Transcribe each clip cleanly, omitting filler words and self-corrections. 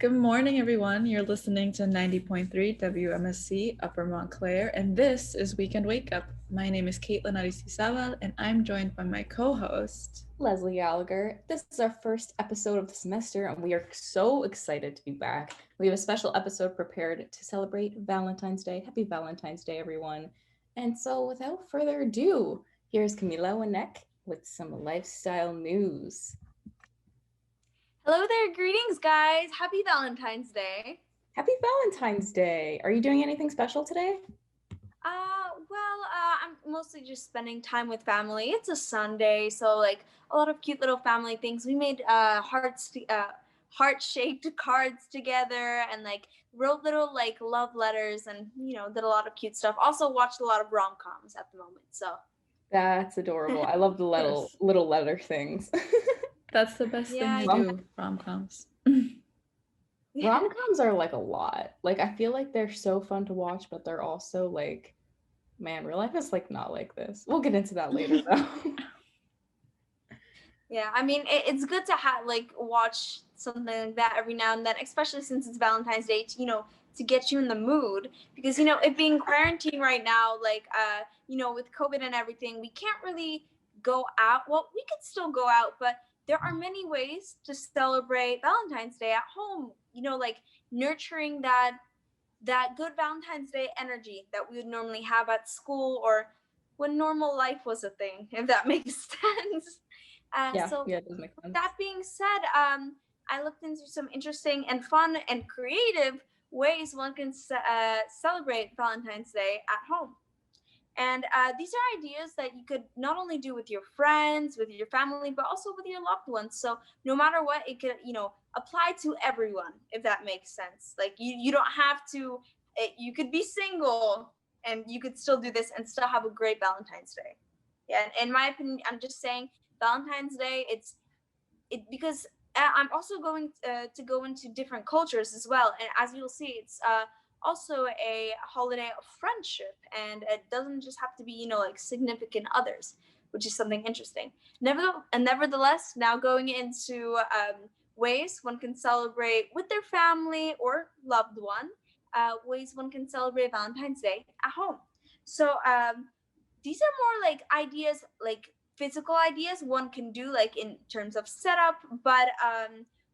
Good morning, everyone. You're listening to 90.3 WMSC Upper Montclair, and this is Weekend Wake Up. My name is Caitlin Aristizabal, and I'm joined by my co-host, Leslie Gallagher. This is our first episode of the semester, and we are so excited to be back. We have a special episode prepared to celebrate Valentine's Day. Happy Valentine's Day, everyone. And so, without further ado, here's Camilla Wnek with some lifestyle news. Hello there, greetings guys. Happy Valentine's Day. Happy Valentine's Day. Are you doing anything special today? I'm mostly just spending time with family. It's a Sunday, so like a lot of cute little family things. We made heart-shaped cards together and like wrote little like love letters and did a lot of cute stuff. Also watched a lot of rom-coms at the moment. So that's adorable. I love the little letter things. That's the best thing to do, rom-coms. Rom-coms are like a lot. Like I feel like they're so fun to watch, but they're also like, man, real life is like not like this. We'll get into that later though. Yeah, I mean it's good to watch something like that every now and then, especially since it's Valentine's Day, to get you in the mood, because it being quarantine right now, with COVID and everything, we can't really go out. Well, we could still go out, but there are many ways to celebrate Valentine's Day at home, nurturing that good Valentine's Day energy that we would normally have at school or when normal life was a thing, if that makes sense. Yeah, it does make sense. That being said, I looked into some interesting and fun and creative ways one can celebrate Valentine's Day at home. And these are ideas that you could not only do with your friends, with your family, but also with your loved ones. So no matter what, it could, apply to everyone, if that makes sense. Like you don't have to, you could be single and you could still do this and still have a great Valentine's Day. Yeah, and in my opinion, I'm just saying Valentine's Day, because I'm also going to go into different cultures as well. And as you'll see, it's also a holiday of friendship, and it doesn't just have to be like significant others, which is something interesting. Nevertheless, now going into ways one can celebrate with their family or loved one, ways one can celebrate Valentine's Day at home. So these are more like ideas, like physical ideas one can do like in terms of setup, but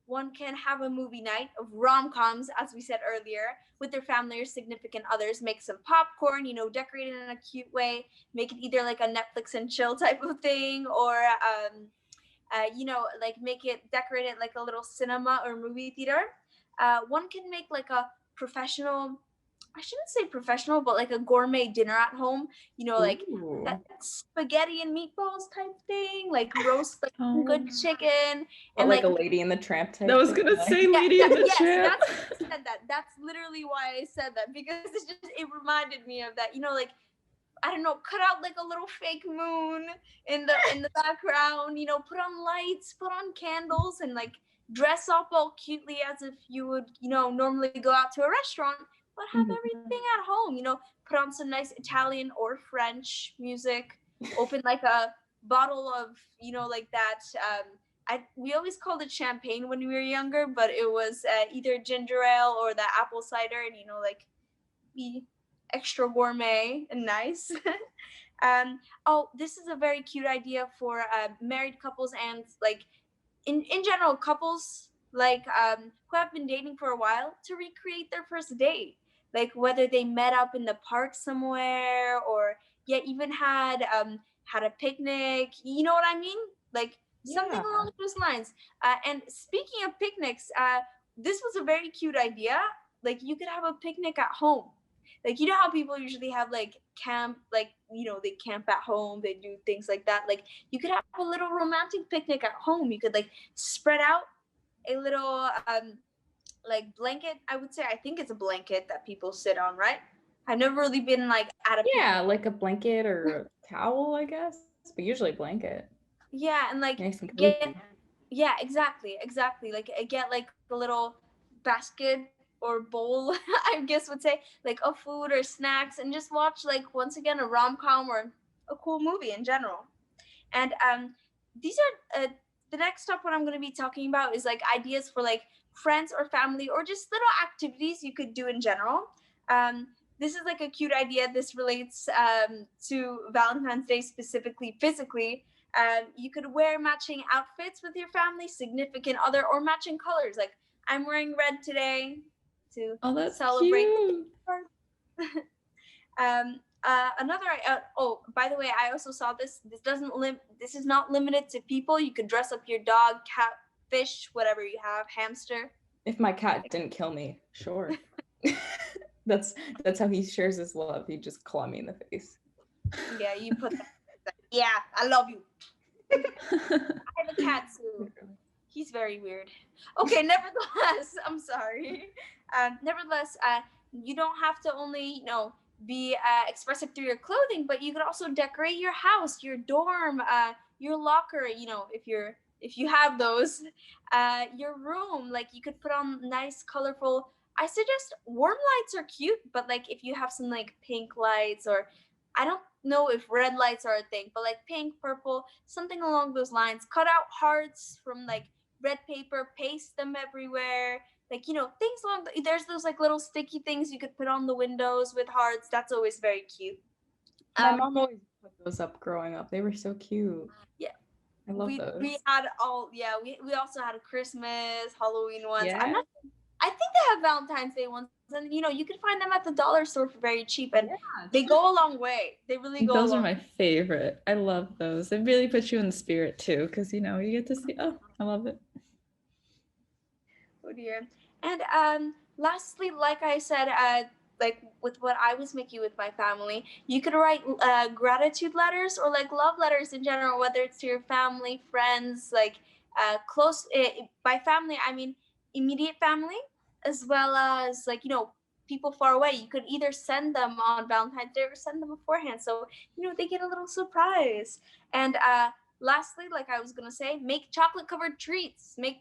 one can have a movie night of rom-coms, as we said earlier, with their family or significant others. Make some popcorn, decorate it in a cute way. Make it either like a Netflix and chill type of thing, or make it decorate it like a little cinema or movie theater. One can make like a professional, I shouldn't say professional, but like a gourmet dinner at home, like that spaghetti and meatballs type thing, like roast like good chicken. And like a Lady and the Tramp type. I was going to say Lady and the Tramp. That's literally why I said that, because it reminded me of that, I don't know, cut out like a little fake moon in the background, put on lights, put on candles, and like dress up all cutely as if you would, normally go out to a restaurant, but have everything at home, put on some nice Italian or French music, open like a bottle of, like that. We always called it champagne when we were younger, but it was either ginger ale or the apple cider, and, be extra gourmet and nice. This is a very cute idea for married couples and like in general couples like who have been dating for a while, to recreate their first date. Like whether they met up in the park somewhere or even had a picnic, you know what I mean? Like something along those lines. And speaking of picnics, this was a very cute idea. Like you could have a picnic at home. Like, how people usually have like camp, like, they camp at home, they do things like that. Like you could have a little romantic picnic at home. You could like spread out a little like blanket. I would say, I think it's a blanket that people sit on, right? I've never really been like at a picnic. Like a blanket or a towel, I guess, but usually a blanket. Yeah, and like nice and exactly. Like get like a little basket or bowl, I guess would say, like of food or snacks, and just watch like once again a rom-com or a cool movie in general. And these are the next step. What I'm going to be talking about is like ideas for like friends or family, or just little activities you could do in general. This is like a cute idea. This relates to Valentine's Day specifically physically. You could wear matching outfits with your family, significant other, or matching colors. Like I'm wearing red today to celebrate. Cute. Another oh, by the way, I also saw this. This is not limited to people. You could dress up your dog, cat, fish, whatever you have, hamster. If my cat didn't kill me, sure. That's how he shares his love. He just claw me in the face. Yeah, you put that. Yeah, I love you. I have a cat too. He's very weird. Okay, nevertheless, I'm sorry. Nevertheless, you don't have to only, be expressive through your clothing, but you could also decorate your house, your dorm, your locker, if you have those, your room. Like you could put on nice, colorful. I suggest warm lights are cute, but like if you have some like pink lights, or I don't know if red lights are a thing, but like pink, purple, something along those lines. Cut out hearts from like red paper, paste them everywhere. Like, things along there's those like little sticky things you could put on the windows with hearts. That's always very cute. My mom always put those up growing up. They were so cute. Yeah. I love those. We had we also had a Christmas, Halloween ones. Yeah. I think they have Valentine's Day ones, and you can find them at the dollar store for very cheap, and they go a long way. They really go. Those are my favorite. I love those. It really puts you in the spirit too, because you get to see. Oh, I love it. Oh dear. And lastly, like I said, like with what I was making with my family, you could write gratitude letters or like love letters in general, whether it's to your family, friends, like close. By family, I mean immediate family, as well as like people far away. You could either send them on Valentine's Day or send them beforehand, so they get a little surprise. And lastly, like I was gonna say, make chocolate covered treats. Make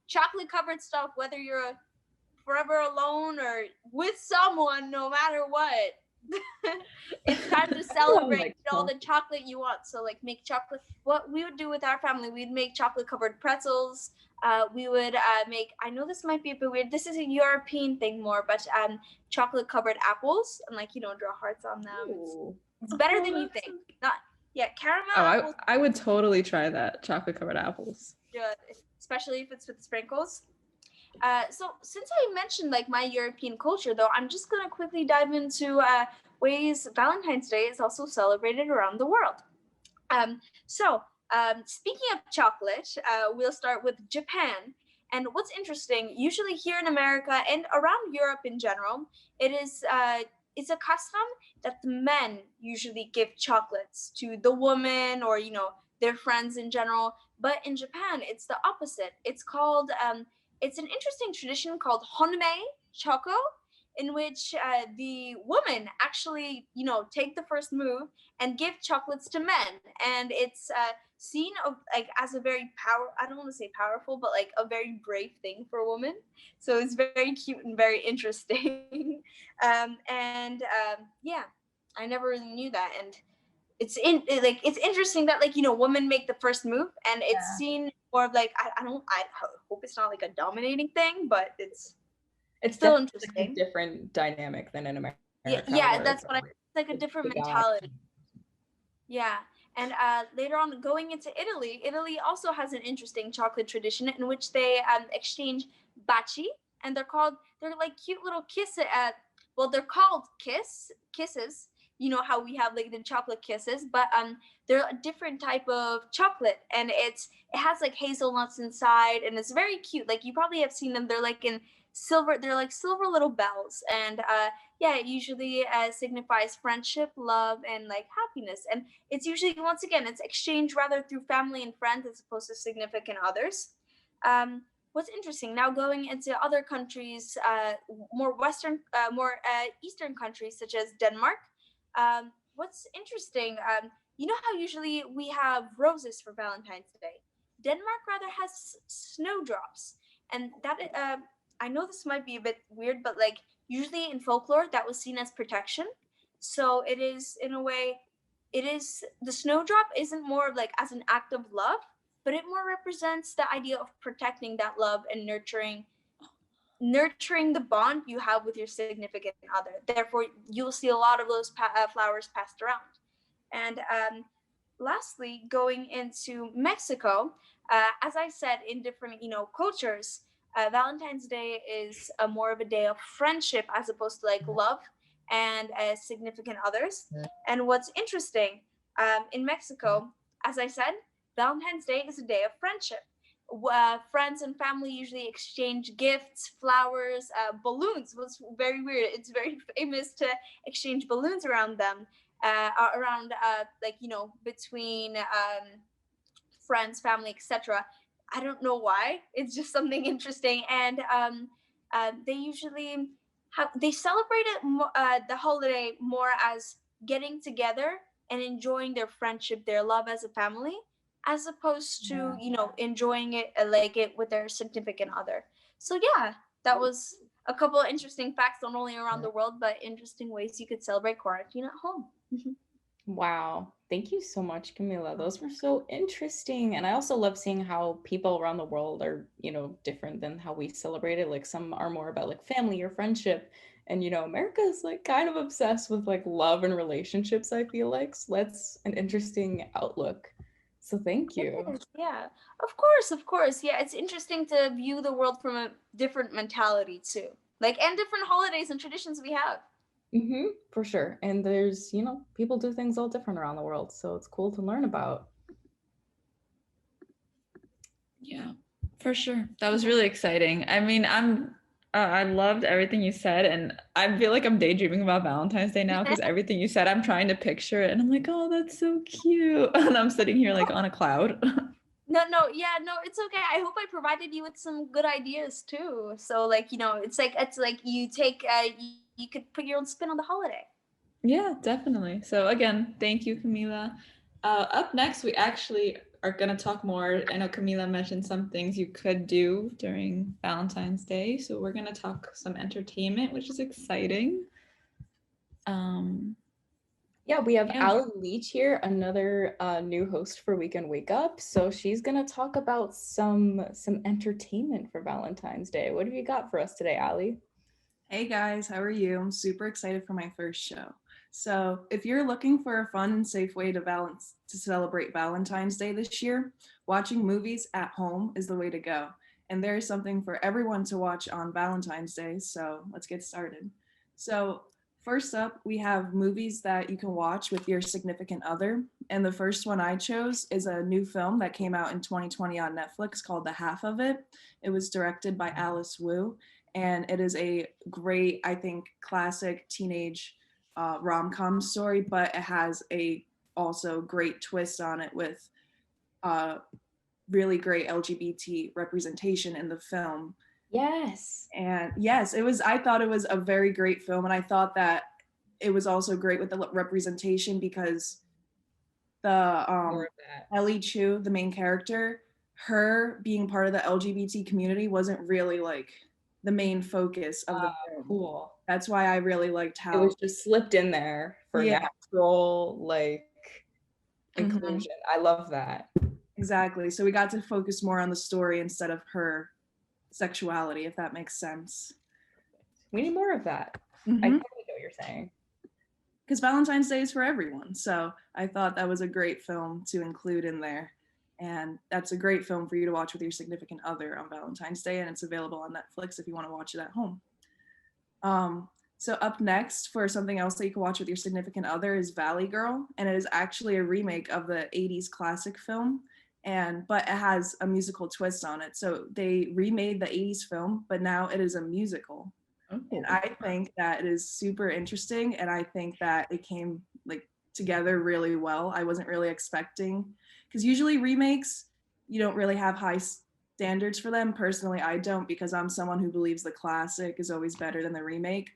chocolate covered stuff, whether you're forever alone or with someone, no matter what. It's time to celebrate all the chocolate you want. So like make chocolate. What we would do with our family, we'd make chocolate covered pretzels. We would make, I know this might be a bit weird, this is a European thing more, but chocolate covered apples, and like draw hearts on them. It's better than you think. Caramel apples. I would totally try that, chocolate covered apples. Good, especially if it's with sprinkles. So since I mentioned like my European culture, though, I'm just gonna quickly dive into ways Valentine's Day is also celebrated around the world. Speaking of chocolate, we'll start with Japan. And what's interesting, usually here in America and around Europe in general, it's a custom that the men usually give chocolates to the woman or their friends in general. But in Japan, it's the opposite. It's called it's an interesting tradition called honmei choco, in which the woman actually, take the first move and give chocolates to men. And it's seen of like as a very I don't want to say powerful, but like a very brave thing for a woman. So it's very cute and very interesting. I never really knew that. And it's interesting that women make the first move, and it's seen more of like I hope it's not like a dominating thing, but it's still interesting. Like a different dynamic than in America. Yeah, that's what it's like a different mentality. Yeah. And later on, going into Italy also has an interesting chocolate tradition in which they exchange baci, and they're like cute little kisses. They're called kisses. You know how we have like the chocolate kisses, but they're a different type of chocolate, and it has like hazelnuts inside, and it's very cute. Like you probably have seen them. They're like in silver. They're like silver little bells, and it usually signifies friendship, love, and like happiness. And it's usually, once again, it's exchanged rather through family and friends as opposed to significant others. What's interesting now, going into other countries, more Eastern countries such as Denmark. What's interesting, you know how usually we have roses for Valentine's Day? Denmark rather has snowdrops, and that I know this might be a bit weird, but like usually in folklore that was seen as protection. So it is, in a way, the snowdrop isn't more of like as an act of love, but it more represents the idea of protecting that love and nurturing nurturing the bond you have with your significant other. Therefore, you'll see a lot of those flowers passed around. And lastly, going into Mexico, as I said, in different cultures, Valentine's Day is more of a day of friendship as opposed to like love and significant others. And what's interesting, in Mexico, as I said, Valentine's Day is a day of friendship. Friends and family usually exchange gifts, flowers, balloons. Was very weird. It's very famous to exchange balloons around them, between friends, family, etc. I don't know why. It's just something interesting, and they usually they celebrate it the holiday more as getting together and enjoying their friendship, their love as a family, as opposed to enjoying it like it with their significant other. So yeah, that was a couple of interesting facts, not only around the world, but interesting ways you could celebrate quarantine at home. Wow. Thank you so much, Camilla. Those were so interesting. And I also love seeing how people around the world are, different than how we celebrate it. Like some are more about like family or friendship. And, America is like kind of obsessed with like love and relationships, I feel like. So that's an interesting outlook. So thank you. Yeah, of course. Yeah, it's interesting to view the world from a different mentality too. Like, and different holidays and traditions we have. For sure. And there's, people do things all different around the world. So it's cool to learn about. Yeah, for sure. That was really exciting. I mean, I loved everything you said, and I feel like I'm daydreaming about Valentine's Day now because everything you said, I'm trying to picture it, and I'm like, oh, that's so cute. And I'm sitting here like on a cloud. No, it's okay. I hope I provided you with some good ideas too. So like, it's like you take you could put your own spin on the holiday. Yeah, definitely. So again, thank you, Camilla. Up next, we actually are going to talk more. I know Camilla mentioned some things you could do during Valentine's Day. So we're going to talk some entertainment, which is exciting. Yeah, we have Allie Leach here, another new host for Weekend Wake Up. So she's gonna talk about some entertainment for Valentine's Day. What have you got for us today, Allie? Hey guys, how are you? I'm super excited for my first show. So if you're looking for a fun and safe way to celebrate Valentine's Day this year, watching movies at home is the way to go. And there is something for everyone to watch on Valentine's Day. So let's get started. So first up, we have movies that you can watch with your significant other. And the first one I chose is a new film that came out in 2020 on Netflix called The Half of It. It was directed by Alice Wu, and it is a great, I think, classic teenage rom-com story, but it has a also great twist on it with really great LGBT representation in the film. Yes. And yes, I thought it was a very great film, and I thought that it was also great with the representation because the Ellie Chu, the main character, her being part of the LGBT community wasn't really like the main focus of the film. Cool. That's why I really liked how it was just slipped in there for natural like inclusion. I love that. Exactly. So we got to focus more on the story instead of her sexuality, if that makes sense. We need more of that. I totally know what you're saying. Because Valentine's Day is for everyone. So I thought that was a great film to include in there. And that's a great film for you to watch with your significant other on Valentine's Day. And it's available on Netflix if you want to watch it at home. So up next for something else that you can watch with your significant other is Valley Girl. And it is actually a remake of the 80s classic film. But it has a musical twist on it. So they remade the 80s film, but now it is a musical. And I think that it is super interesting, and I think that it came like together really well. I wasn't really expecting, because usually remakes, you don't really have high standards for them. Personally, I don't, because I'm someone who believes the classic is always better than the remake.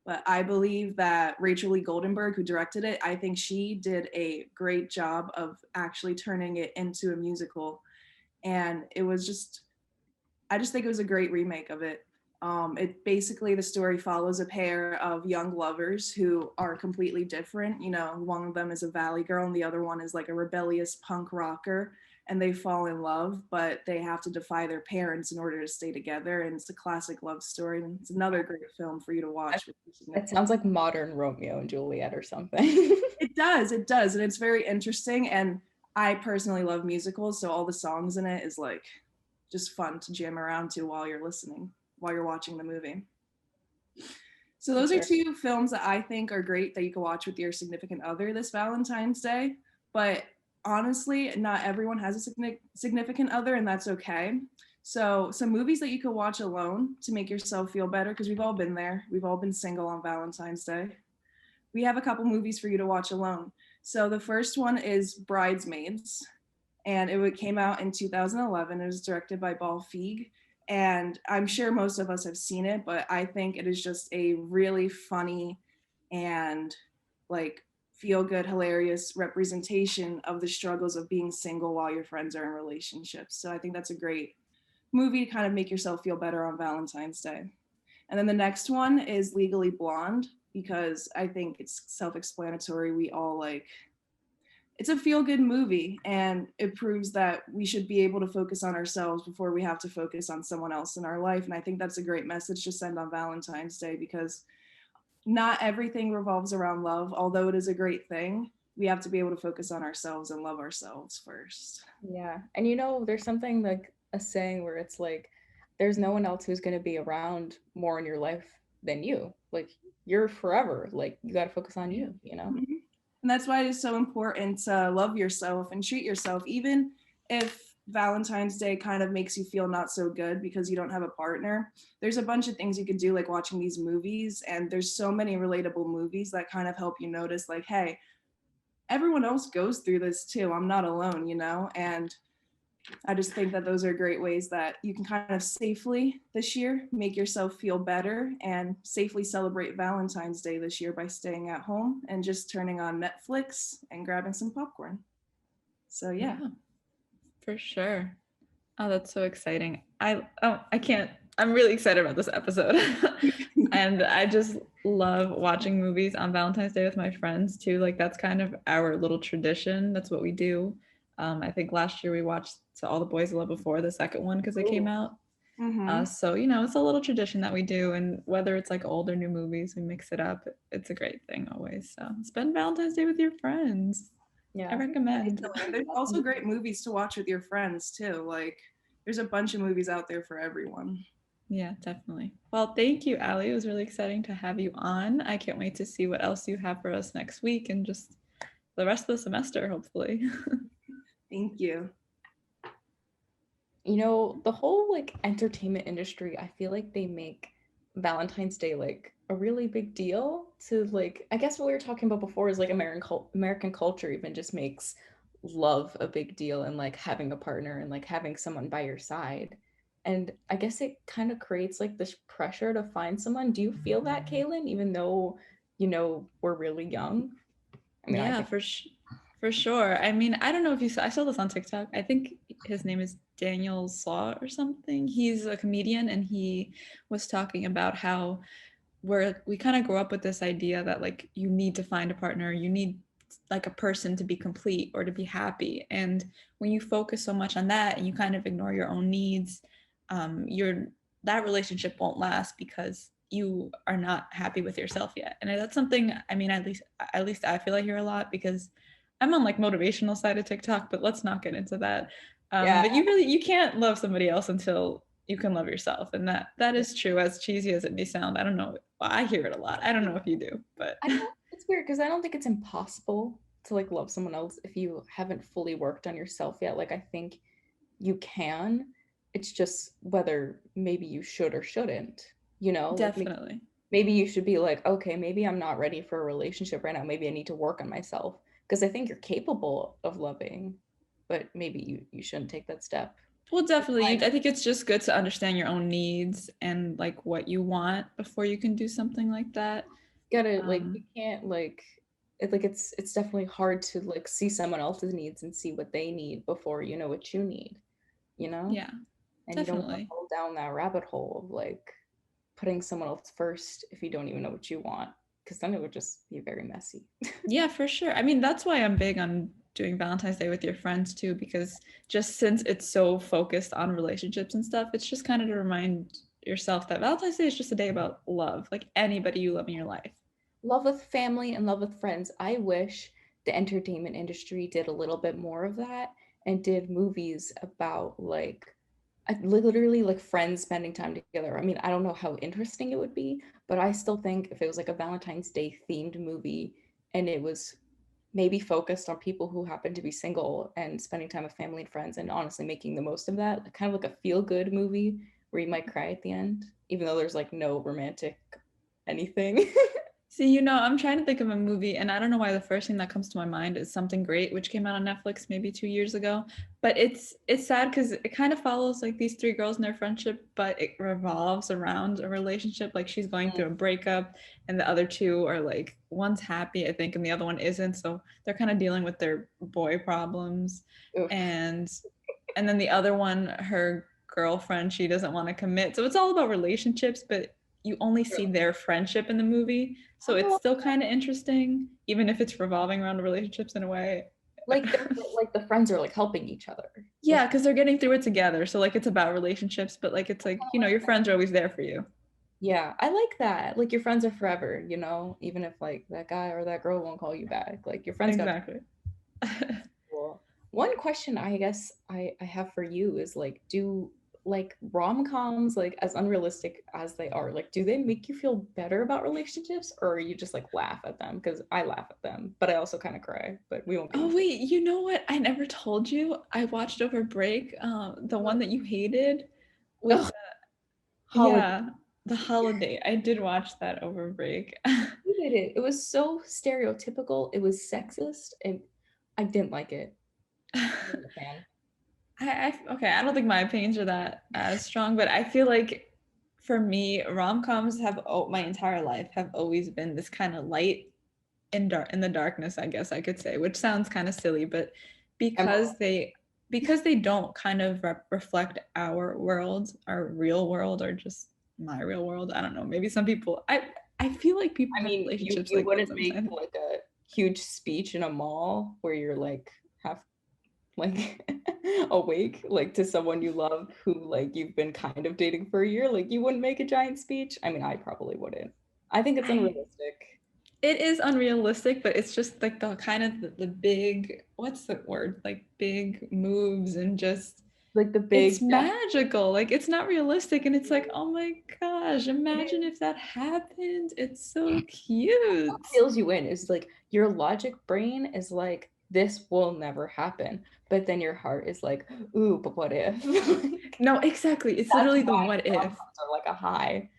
But I believe that Rachel Lee Goldenberg, who directed it, I think she did a great job of actually turning it into a musical. And it was just, I just think it was a great remake of it. It basically, the story follows a pair of young lovers who are completely different. You know, one of them is a valley girl and the other one is like a rebellious punk rocker. and they fall in love, but they have to defy their parents in order to stay together. And it's a classic love story. And it's another great film for you to watch. It sounds like modern Romeo and Juliet or something. It does. And it's very interesting. And I personally love musicals. So all the songs in it is like just fun to jam around to while you're watching the movie. So those are two films that I think are great that you can watch with your significant other this Valentine's Day. But honestly, not everyone has a significant other, and that's okay. So some movies that you could watch alone to make yourself feel better, because we've all been there. We've all been single on Valentine's Day. We have a couple movies for you to watch alone. So the first one is Bridesmaids, and it came out in 2011. It was directed by Paul Feig. And I'm sure most of us have seen it, but I think it is just a really funny and like feel good, hilarious representation of the struggles of being single while your friends are in relationships. So I think that's a great movie to kind of make yourself feel better on Valentine's Day. And then the next one is Legally Blonde, because I think it's self-explanatory. We all it's a feel-good movie, and it proves that we should be able to focus on ourselves before we have to focus on someone else in our life. And I think that's a great message to send on Valentine's Day, because not everything revolves around love. Although it is a great thing, we have to be able to focus on ourselves and love ourselves first. Yeah. And there's something like a saying where it's like, there's no one else who's going to be around more in your life than you. Like, you're forever. Like, you got to focus on you, Mm-hmm. And that's why it is so important to love yourself and treat yourself, even if Valentine's Day kind of makes you feel not so good because you don't have a partner. There's a bunch of things you can do, like watching these movies, and there's so many relatable movies that kind of help you notice, like, hey, everyone else goes through this too. I'm not alone, And I just think that those are great ways that you can kind of safely this year make yourself feel better and safely celebrate Valentine's Day this year by staying at home and just turning on Netflix and grabbing some popcorn. So yeah. For sure. Oh, that's so exciting. I'm really excited about this episode. And I just love watching movies on Valentine's Day with my friends too. Like, that's kind of our little tradition. That's what we do. I think last year we watched To All the Boys I Loved Before, the second one, because it came out. Mm-hmm. So, it's a little tradition that we do. And whether it's like old or new movies, we mix it up. It's a great thing always. So spend Valentine's Day with your friends. Yeah, I recommend. There's also great movies to watch with your friends too. Like, there's a bunch of movies out there for everyone. Yeah, definitely. Well, thank you, Allie. It was really exciting to have you on. I can't wait to see what else you have for us next week and just the rest of the semester, hopefully. Thank you. The whole like entertainment industry, I feel like they make Valentine's Day like a really big deal to, like, I guess what we were talking about before is like American culture even just makes love a big deal, and like having a partner and like having someone by your side. And I guess it kind of creates like this pressure to find someone. Do you feel that, Kaylin, even though, we're really young? I mean, yeah, for sure. I mean, I don't know if you saw, I saw this on TikTok. I think his name is Daniel Saw or something. He's a comedian, and he was talking about how we kind of grow up with this idea that like you need to find a partner, you need like a person to be complete or to be happy. And when you focus so much on that and you kind of ignore your own needs, that relationship won't last because you are not happy with yourself yet. And that's something, I mean, at least I feel I hear a lot, because I'm on like motivational side of TikTok, but let's not get into that. But you can't love somebody else until you can love yourself. And that is true, as cheesy as it may sound. I don't know. I hear it a lot. I don't know if you do, but it's weird because I don't think it's impossible to like love someone else if you haven't fully worked on yourself yet. Like, I think you can. It's just whether maybe you should or shouldn't, Definitely. Like maybe you should be like, okay, maybe I'm not ready for a relationship right now. Maybe I need to work on myself, because I think you're capable of loving, but maybe you shouldn't take that step. Well, definitely. I think it's just good to understand your own needs and like what you want before you can do something like that. Gotta like, you can't like, it's definitely hard to like see someone else's needs and see what they need before you know what you need, Yeah, and definitely. You don't want to fall down that rabbit hole of like putting someone else first if you don't even know what you want, because then it would just be very messy. Yeah, for sure. I mean, that's why I'm big on doing Valentine's Day with your friends too, because just since it's so focused on relationships and stuff, it's just kind of to remind yourself that Valentine's Day is just a day about love, like anybody you love in your life. Love with family and love with friends. I wish the entertainment industry did a little bit more of that and did movies about like literally like friends spending time together. I mean, I don't know how interesting it would be, but I still think if it was like a Valentine's Day themed movie and it was maybe focused on people who happen to be single and spending time with family and friends and honestly making the most of that, kind of like a feel good movie where you might cry at the end, even though there's like no romantic anything. See, you know, I'm trying to think of a movie, and I don't know why the first thing that comes to my mind is Something Great, which came out on Netflix maybe 2 years ago. But it's sad because it kind of follows like these three girls and their friendship, but it revolves around a relationship. Like she's going through a breakup, and the other two are like one's happy, I think, and the other one isn't. So they're kind of dealing with their boy problems, Oof. and then the other one, her girlfriend, she doesn't want to commit. So it's all about relationships, but you only see their friendship in the movie. So it's still kind of interesting, even if it's revolving around relationships in a way. Like the friends are like helping each other. Yeah, because they're getting through it together. So like it's about relationships, but like it's like, you know, your friends are always there for you. Yeah, I like that. Like your friends are forever, you know, even if like that guy or that girl won't call you back. Like your friends Exactly. Cool. One question I guess I have for you is like, do like rom-coms, like as unrealistic as they are, like do they make you feel better about relationships or you just like laugh at them? Because I laugh at them, but I also kind of cry, but we won't get Oh into wait, you know what? I never told you. I watched over break, the one that you hated with Ugh, Holiday. yeah, the holiday. I did watch that over break. Hated it. It was so stereotypical. It was sexist and I didn't like it. I wasn't a fan. Okay, I don't think my opinions are that as strong, but I feel like for me, rom-coms have my entire life have always been this kind of light in the darkness, I guess I could say, which sounds kind of silly, but because they don't kind of reflect our world, our real world, or just my real world. I don't know. Maybe some people. I feel like people I have mean, relationships you like wouldn't that make sometimes. like a huge speech in a mall where you're like half like awake like to someone you love who like you've been kind of dating for a year. Like you wouldn't make a giant speech. I mean, I probably wouldn't. I think it's unrealistic. It is unrealistic, but it's just like the kind of the big, what's the word? Like big moves and just Like the it's big magical. Like it's not realistic and it's like, oh my gosh, imagine if that happened. It's so cute. reels you in is like your logic brain is like this will never happen, but then your heart is like, ooh, but what if? No, exactly. It's That's literally the why what if. rom-coms are like a high.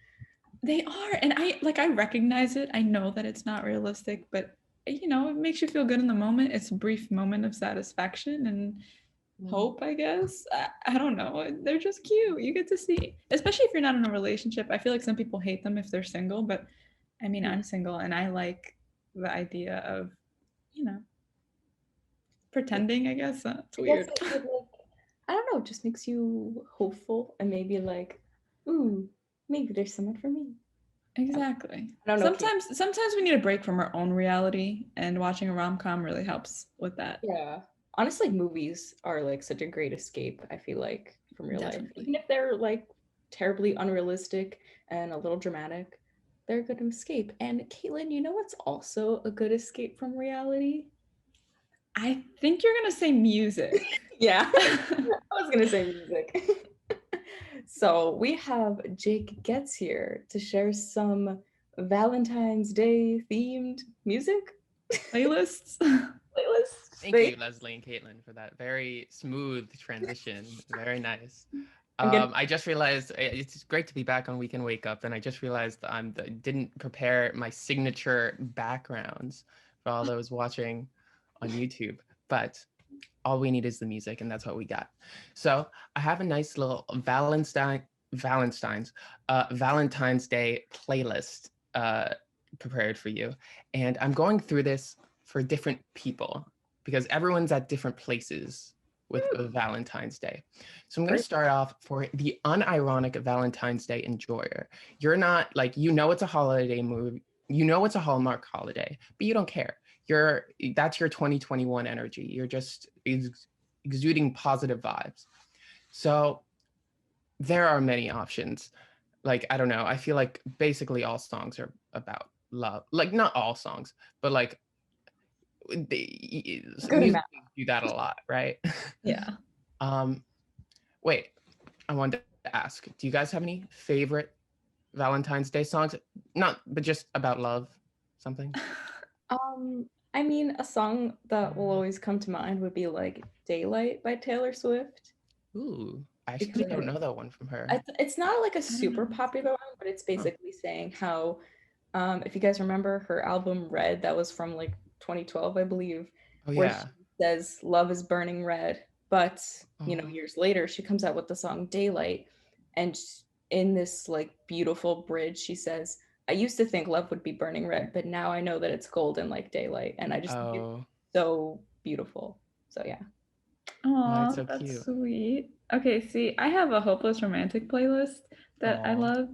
They are. And I recognize it. I know that it's not realistic, but you know, it makes you feel good in the moment. It's a brief moment of satisfaction and hope, I guess. I don't know. They're just cute. You get to see, especially if you're not in a relationship. I feel like some people hate them if they're single, but I mean, I'm single and I like the idea of, you know, pretending, I guess. It's I guess weird. it would like, I don't know, it just makes you hopeful and maybe like, ooh, maybe there's someone for me. Exactly. I don't know. Sometimes we need a break from our own reality, and watching a rom-com really helps with that. Yeah. Honestly, movies are like such a great escape, I feel like, from real life. Definitely. Even if they're like terribly unrealistic and a little dramatic, they're a good escape. And Caitlin, you know what's also a good escape from reality? I think you're gonna say music. Yeah, I was gonna say music. So we have Jake Getz here to share some Valentine's Day themed music Playlists. playlists. Thank you, Leslie and Caitlin, for that very smooth transition. Very nice. I just realized it's great to be back on Weekend Wake Up, and I just realized I didn't prepare my signature backgrounds for all those watching on YouTube, but all we need is the music, and that's what we got. So I have a nice little Valentine's Day playlist prepared for you, and I'm going through this for different people because everyone's at different places with Valentine's Day. So I'm going to start off for the unironic Valentine's Day enjoyer. You're not like, you know, it's a holiday movie, you know, it's a Hallmark holiday, but you don't care. that's your 2021 energy. You're just exuding positive vibes. So there are many options. Like, I don't know, I feel like basically all songs are about love. Like, not all songs, but like music do that a lot, right? Yeah. Wait, I wanted to ask, do you guys have any favorite Valentine's Day songs? Not, but just about love, something? I mean, a song that will always come to mind would be like Daylight by Taylor Swift. Ooh, I actually don't know that one from her. It's not like a super popular one, but it's basically saying how, if you guys remember her album Red, that was from like 2012, I believe, where she says love is burning red. But, you know, years later, she comes out with the song Daylight. And in this like beautiful bridge, she says, I used to think love would be burning red, but now I know that it's golden like daylight. And I just think it's so beautiful. So yeah. Oh, that's so that's cute. sweet. Okay, see, I have a hopeless romantic playlist that I love.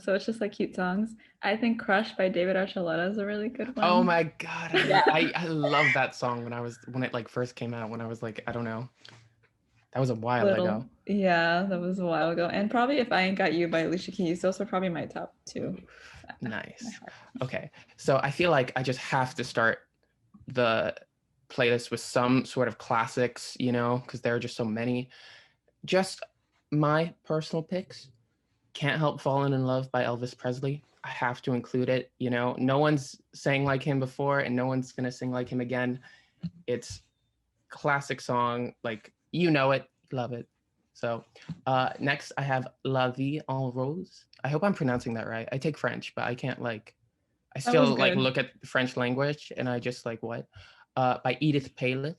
So it's just like cute songs. I think Crush by David Archuleta is a really good one. Oh my God. I love that song when it like first came out, when I was like, I don't know. That was a while ago. Yeah, that was a while ago. And probably If I Ain't Got You by Alicia Keys. Those are probably my top two. Nice. Okay. So I feel like I just have to start the playlist with some sort of classics, you know, because there are just so many. Just my personal picks. Can't Help Falling in Love by Elvis Presley. I have to include it. You know, no one's sang like him before and no one's going to sing like him again. It's classic song. Like, you know it, love it. So next I have La Vie en Rose. I hope I'm pronouncing that right. I take French, but I can't like, I still like look at the French language and I just like, what? By Edith Piaf.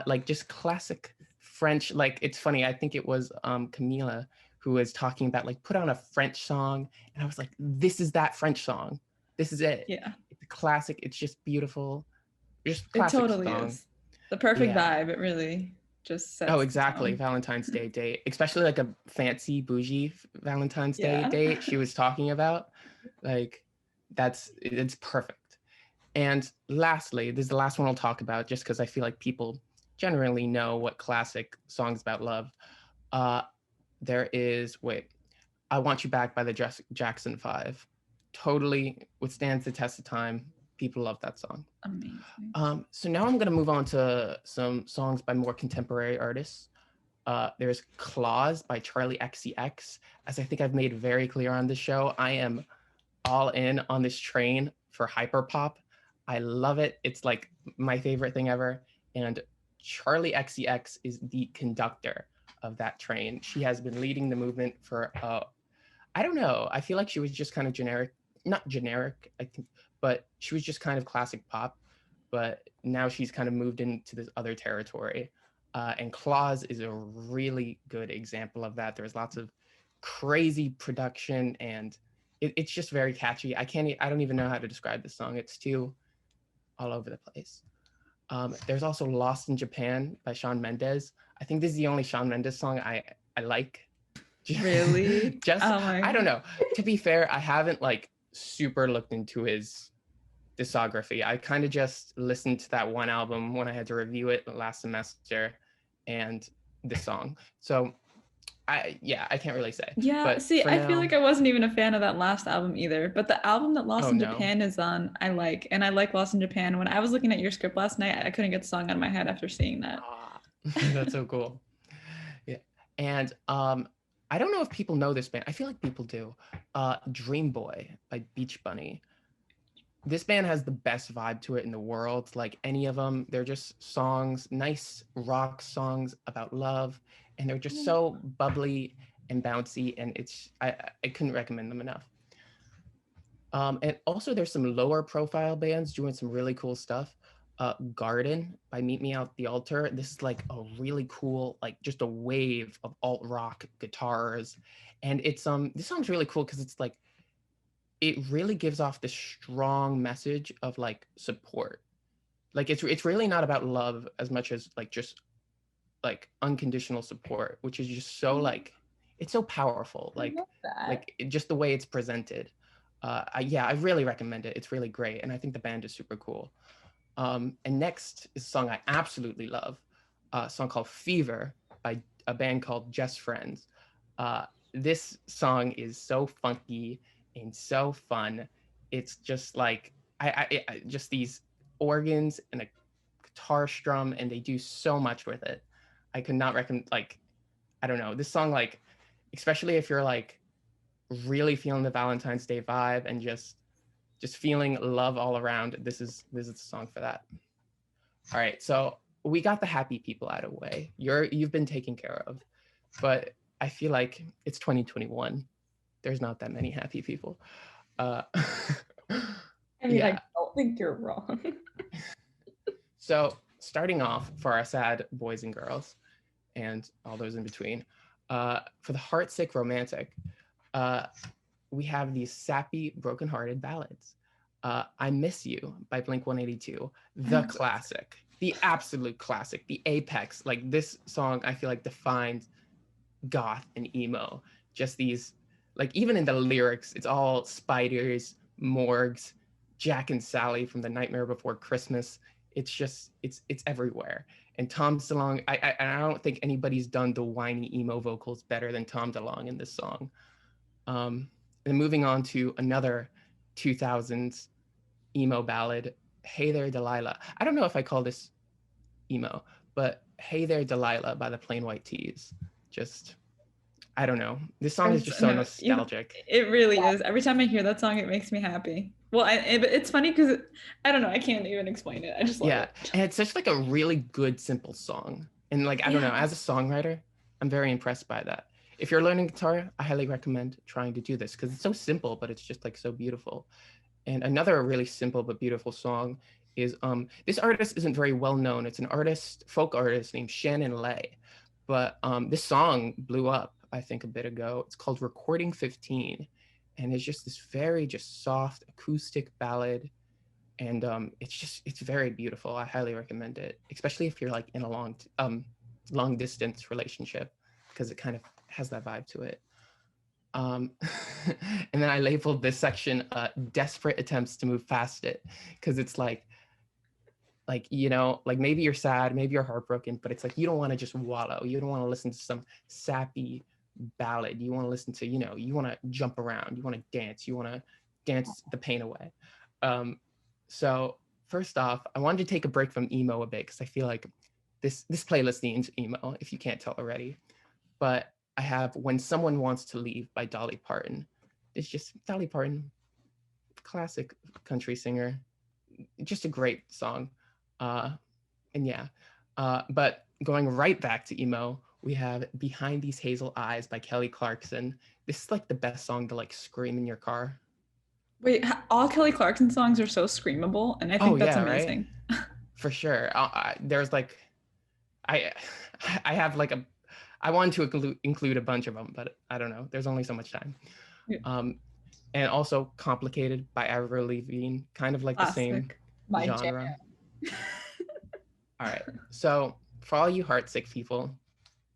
Like just classic French. Like, it's funny, I think it was Camilla who was talking about like, put on a French song. And I was like, this is that French song. This is it. Yeah. It's a classic. It's just beautiful. Just classic it totally song. is. The perfect vibe. It really just sets exactly. Valentine's Day date, especially like a fancy bougie Valentine's Day date she was talking about. Like, it's perfect. And lastly, this is the last one I'll talk about just because I feel like people generally know what classic songs about love. There is, I Want You Back by the Jackson 5. Totally withstands the test of time. People love that song. Amazing. So now I'm going to move on to some songs by more contemporary artists. There's Claws by Charlie XCX. As I think I've made very clear on this show, I am all in on this train for hyperpop. I love it. It's like my favorite thing ever. And Charlie XCX is the conductor of that train. She has been leading the movement for, I don't know. I feel like she was just kind of not generic, I think, but she was just kind of classic pop. But now she's kind of moved into this other territory. And Claws is a really good example of that. There's lots of crazy production and it's just very catchy. I don't even know how to describe this song. It's too all over the place. There's also Lost in Japan by Shawn Mendes. I think this is the only Shawn Mendes song I like. Really? I don't know. To be fair, I haven't like super looked into his discography. I kind of just listened to that one album when I had to review it last semester and this song. So I can't really say. Yeah, but see, I feel like I wasn't even a fan of that last album either, but the album that Lost in Japan is on, I like. And I like Lost in Japan. When I was looking at your script last night, I couldn't get the song out of my head after seeing that. That's so cool. Yeah. And I don't know if people know this band. I feel like people do. Dream Boy by Beach Bunny. This band has the best vibe to it in the world. Like any of them, they're just songs, nice rock songs about love. And they're just so bubbly and bouncy. And I couldn't recommend them enough. And also there's some lower profile bands doing some really cool stuff. Garden by Meet Me Out the Altar. This is like a really cool, like just a wave of alt rock guitars. And it's this song's really cool because it's like, it really gives off this strong message of like support. Like it's really not about love as much as like just like unconditional support, which is just so like, it's so powerful. Like just the way it's presented. I really recommend it. It's really great. And I think the band is super cool. And next is a song I absolutely love, a song called Fever by a band called Just Friends. This song is so funky and so fun. It's just like just these organs and a guitar strum, and they do so much with it. I could not recommend, like, I don't know, this song, like, especially if you're like really feeling the Valentine's Day vibe and just feeling love all around. This is the song for that. All right, so we got the happy people out of the way. You've been taken care of, but I feel like it's 2021. There's not that many happy people. I mean, yeah. I don't think you're wrong. So starting off for our sad boys and girls and all those in between, for the heartsick romantic, we have these sappy, brokenhearted ballads. I Miss You by Blink-182, the classic, the absolute classic, the apex. Like, this song, I feel like defined goth and emo. Just these, like, even in the lyrics, it's all spiders, morgues, Jack and Sally from The Nightmare Before Christmas. It's just, it's everywhere. And Tom DeLonge, I don't think anybody's done the whiny emo vocals better than Tom DeLonge in this song. And moving on to another 2000s emo ballad, Hey There Delilah. I don't know if I call this emo, but Hey There Delilah by the Plain White T's. Just, I don't know. This song is just so nostalgic. It really is. Every time I hear that song, it makes me happy. Well, it's funny because I don't know. I can't even explain it. I just love it. And it's such like a really good, simple song. And like, I don't know, as a songwriter, I'm very impressed by that. If you're learning guitar, I highly recommend trying to do this because it's so simple, but it's just like so beautiful. And another really simple but beautiful song is, this artist isn't very well known. It's an artist, folk artist named Shannon Lay. But this song blew up, I think, a bit ago. It's called Recording 15. And it's just this very just soft acoustic ballad. And it's very beautiful. I highly recommend it, especially if you're like in a long distance relationship, because it kind of has that vibe to it. And then I labeled this section desperate attempts to move past it, because it's like, you know, like maybe you're sad, maybe you're heartbroken, but it's like you don't want to just wallow. You don't want to listen to some sappy ballad. You want to listen to, you know, you want to jump around, you want to dance, you want to dance the pain away. So first off, I wanted to take a break from emo a bit because I feel like this playlist needs emo, if you can't tell already. But I have When Someone Wants to Leave by Dolly Parton. It's just Dolly Parton, classic country singer, just a great song. But going right back to emo, we have Behind These Hazel Eyes by Kelly Clarkson. This is like the best song to like scream in your car. Wait, all Kelly Clarkson songs are so screamable, and I think that's amazing. Right? For sure. There's like, I have like I wanted to include a bunch of them, but I don't know. There's only so much time. Yeah. And also Complicated by Avril Lavigne, kind of like classic. The same genre. All right. So for all you heartsick people,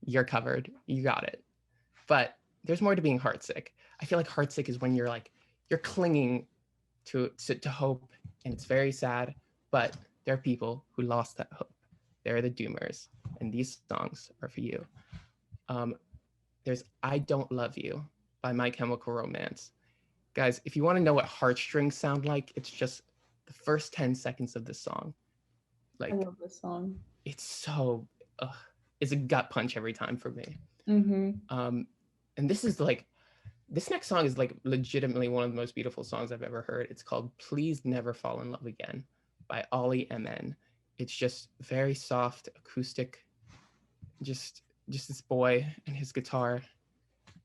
you're covered. You got it. But there's more to being heartsick. I feel like heartsick is when you're like, you're clinging to hope, and it's very sad, but there are people who lost that hope. They're the doomers, and these songs are for you. There's I Don't Love You by My Chemical Romance. Guys, if you want to know what heartstrings sound like, it's just the first 10 seconds of this song. Like, I love this song. It's so, it's a gut punch every time for me. Mm-hmm. And this is like, this next song is like legitimately one of the most beautiful songs I've ever heard. It's called Please Never Fall in Love Again by Allie MN. It's just very soft, acoustic, just this boy and his guitar.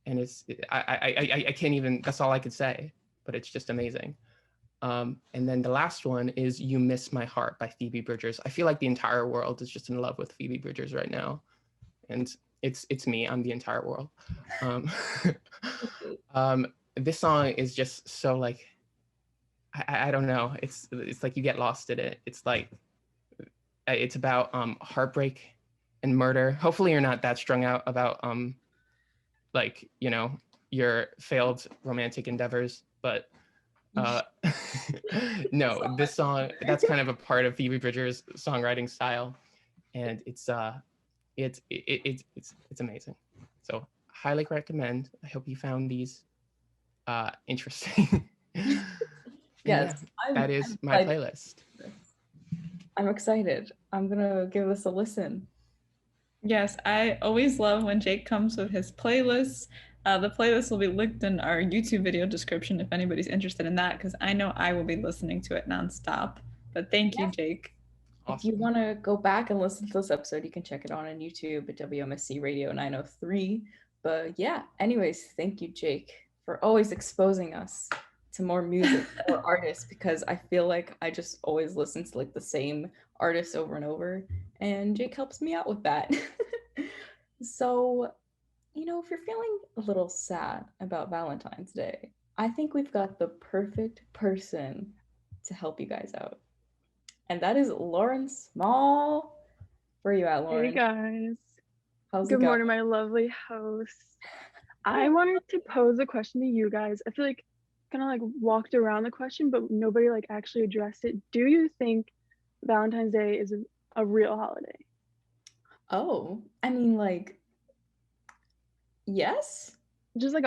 And I can't even, that's all I could say, but it's just amazing. And then the last one is You Miss My Heart by Phoebe Bridgers. I feel like the entire world is just in love with Phoebe Bridgers right now. And it's me, I'm the entire world. This song is just so like, I don't know. It's like you get lost in it. It's like, it's about heartbreak and murder. Hopefully you're not that strung out about like, you know, your failed romantic endeavors, but Uh, no, this song, that's kind of a part of Phoebe Bridgers' songwriting style, and it's amazing. So highly recommend. I hope you found these interesting. And Yes, yeah, that is my excited. playlist. I'm excited. I'm gonna give this a listen. Yes, I always love when Jake comes with his playlists. The playlist will be linked in our YouTube video description if anybody's interested in that, because I know I will be listening to it nonstop. But thank you, Jake. If you want to go back and listen to this episode, you can check it on YouTube at WMSC Radio 903. But yeah, anyways, thank you, Jake, for always exposing us to more music or artists, because I feel like I just always listen to like the same artists over and over, and Jake helps me out with that. So, if you're feeling a little sad about Valentine's Day, I think we've got the perfect person to help you guys out. And that is Lauren Small. Where are you at, Lauren? Hey guys. How's Good it going? morning, my lovely hosts. I wanted to pose a question to you guys. I feel like kind of like walked around the question, but nobody like actually addressed it. Do you think Valentine's Day is a real holiday? Oh, I mean, like, yes. Just like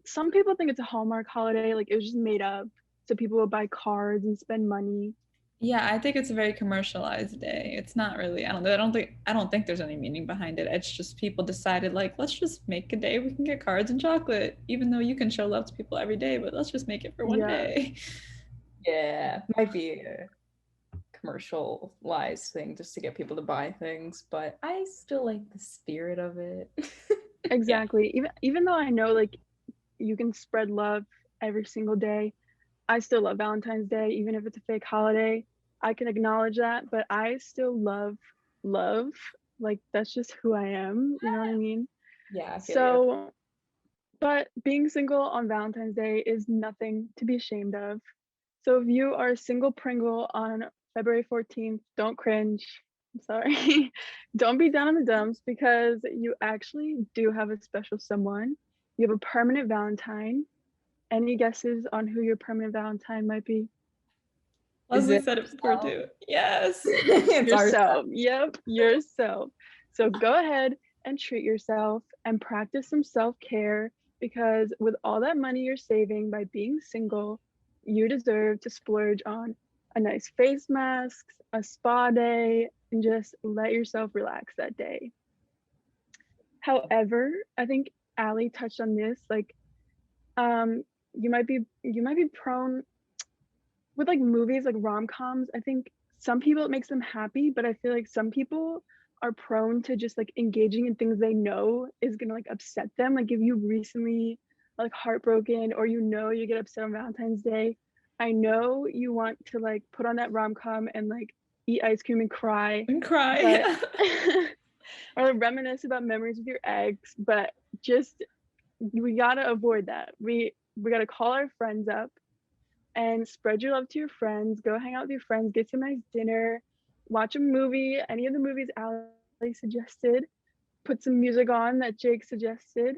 some people think it's a Hallmark holiday, like it was just made up so people would buy cards and spend money. Yeah, I think it's a very commercialized day. It's not really. I don't think there's any meaning behind it. It's just people decided like, let's just make a day we can get cards and chocolate, even though you can show love to people every day, but let's just make it for one day. Yeah, might be a commercialized thing just to get people to buy things, but I still like the spirit of it. Exactly. Yeah. Even though I know like you can spread love every single day, I still love Valentine's Day, even if it's a fake holiday. I can acknowledge that, but I still love love. Like that's just who I am. You know what I mean? Yeah. So, but being single on Valentine's Day is nothing to be ashamed of. So if you are a single Pringle on February 14th, don't cringe. I'm sorry. Don't be down in the dumps, because you actually do have a special someone. You have a permanent Valentine. Any guesses on who your permanent Valentine might be? Leslie said it before too. Yes. Yourself. Yep, yourself. So go ahead and treat yourself and practice some self-care, because with all that money you're saving by being single, you deserve to splurge on a nice face mask, a spa day, and just let yourself relax that day. However, I think Allie touched on this, like you might be prone with like movies like rom-coms. I think some people it makes them happy, but I feel like some people are prone to just like engaging in things they know is gonna like upset them. Like if you recently like heartbroken, or you get upset on Valentine's Day, I know you want to like put on that rom-com and like eat ice cream and cry but, or reminisce about memories with your ex, but just we gotta avoid that. We gotta call our friends up and spread your love to your friends. Go hang out with your friends, get some nice dinner, watch a movie, any of the movies Allie suggested, put some music on that Jake suggested,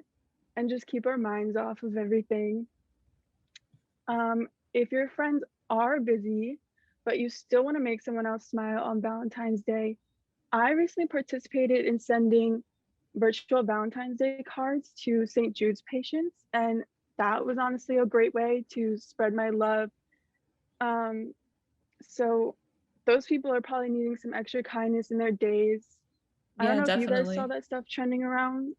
and just keep our minds off of everything. If your friends are busy, but you still want to make someone else smile on Valentine's Day, I recently participated in sending virtual Valentine's Day cards to St. Jude's patients, and that was honestly a great way to spread my love. So those people are probably needing some extra kindness in their days. I don't know if you guys saw that stuff trending around.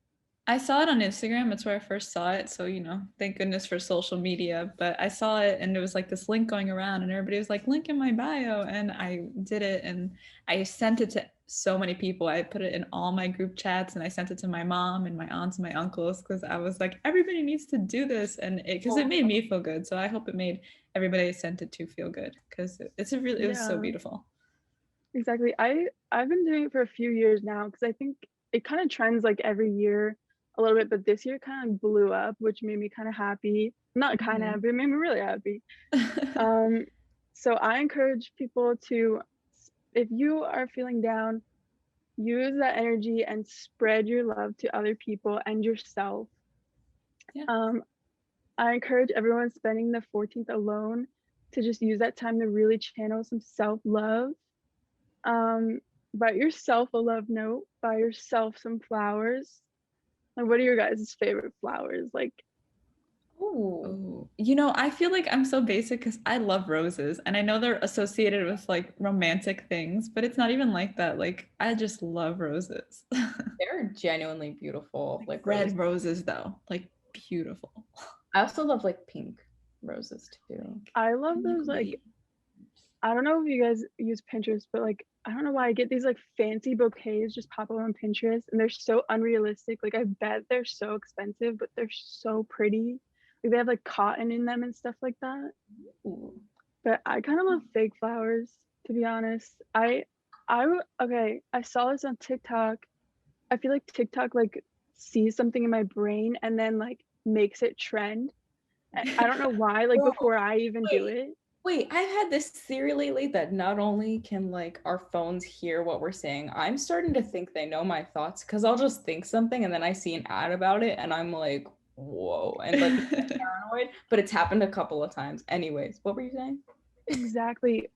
I saw it on Instagram. It's where I first saw it. So, thank goodness for social media. But I saw it and it was like this link going around and everybody was like, link in my bio. And I did it and I sent it to so many people. I put it in all my group chats and I sent it to my mom and my aunts and my uncles, because I was like, everybody needs to do this. And because it made me feel good. So I hope it made everybody I sent it to feel good, because it was so beautiful. Exactly. I've been doing it for a few years now, because I think it kind of trends like every year a little bit, but this year kind of blew up, which made me kind of happy. Not kind of happy, it made me really happy. So I encourage people to, if you are feeling down, use that energy and spread your love to other people and yourself. I encourage everyone spending the 14th alone to just use that time to really channel some self-love. Write yourself a love note, buy yourself some flowers. Like, what are your guys' favorite flowers? Like, Oh, you know, I feel like I'm so basic because I love roses and I know they're associated with like romantic things, but it's not even like that. Like, I just love roses. They're genuinely beautiful. Like Red roses, though, like beautiful. I also love like pink roses too. I love those, like, I don't know if you guys use Pinterest, but like, I don't know why I get these like fancy bouquets just pop up on Pinterest and they're so unrealistic. Like, I bet they're so expensive, but they're so pretty. Like, they have like cotton in them and stuff like that. Ooh. But I kind of love fake flowers, to be honest. Okay, I saw this on TikTok. I feel like TikTok like sees something in my brain and then like makes it trend. I don't know why, like before I even do it. Wait, I've had this theory lately that not only can like our phones hear what we're saying, I'm starting to think they know my thoughts because I'll just think something and then I see an ad about it and I'm like, whoa, and like paranoid. But it's happened a couple of times. Anyways, what were you saying? Exactly.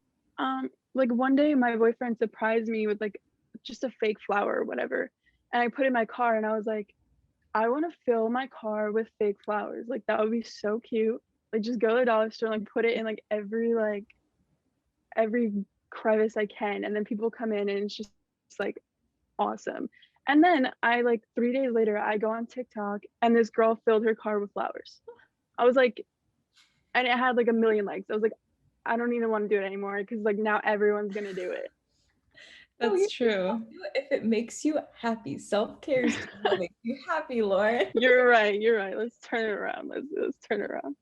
Like one day my boyfriend surprised me with like just a fake flower or whatever. And I put it in my car and I was like, I want to fill my car with fake flowers. Like that would be so cute. Like just go to the dollar store and like put it in like every crevice I can. And then people come in and it's like awesome. And then I like 3 days later, I go on TikTok and this girl filled her car with flowers. I was like, and it had like 1 million likes. I was like, I don't even want to do it anymore because like now everyone's gonna do it. That's true. If it makes you happy, self-care is what makes you happy, Lauren. You're right. Let's turn it around. Let's turn it around.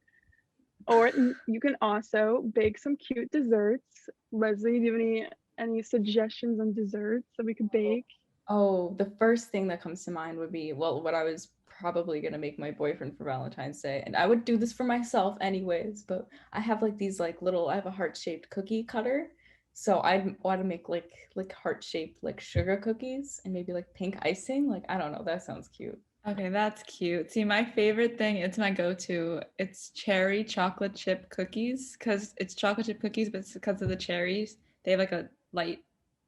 Or you can also bake some cute desserts. Leslie, do you have any suggestions on desserts that we could bake? Oh, the first thing that comes to mind would be, well, what I was probably gonna make my boyfriend for Valentine's Day, and I would do this for myself anyways, but I have like these like little, I have a heart-shaped cookie cutter, so I'd want to make like heart-shaped like sugar cookies and maybe like pink icing. Like, I don't know, that sounds cute. Okay, that's cute. See, my favorite thing, it's my go-to. It's cherry chocolate chip cookies because it's chocolate chip cookies, but it's because of the cherries. They have like a light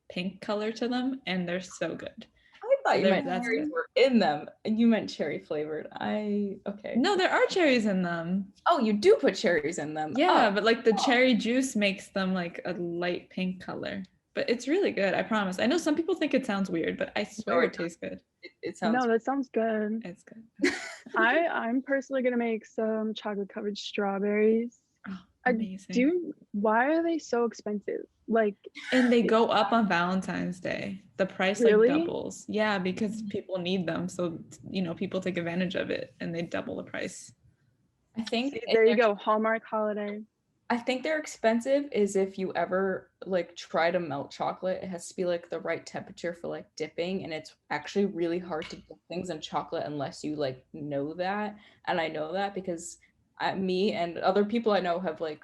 pink color to them and they're so good. I thought you meant That's cherries good. were in them and you meant cherry flavored. Okay. No, there are cherries in them. Oh, you do put cherries in them. Yeah, Oh. but like the cherry juice makes them like a light pink color. But it's really good, I promise. I know some people think it sounds weird, but I swear it tastes good. It sounds. No, that sounds good. It's good. I'm personally gonna make some chocolate covered strawberries. Oh, amazing. Why are they so expensive? Like, and they go up on Valentine's Day. The price really? like doubles. Yeah, because people need them. So, you know, people take advantage of it and they double the price. I think there you go, Hallmark holiday. I think they're expensive is if you ever like try to melt chocolate, it has to be like the right temperature for like dipping, and it's actually really hard to dip things in chocolate unless you like know that. And I know that because me and other people I know have like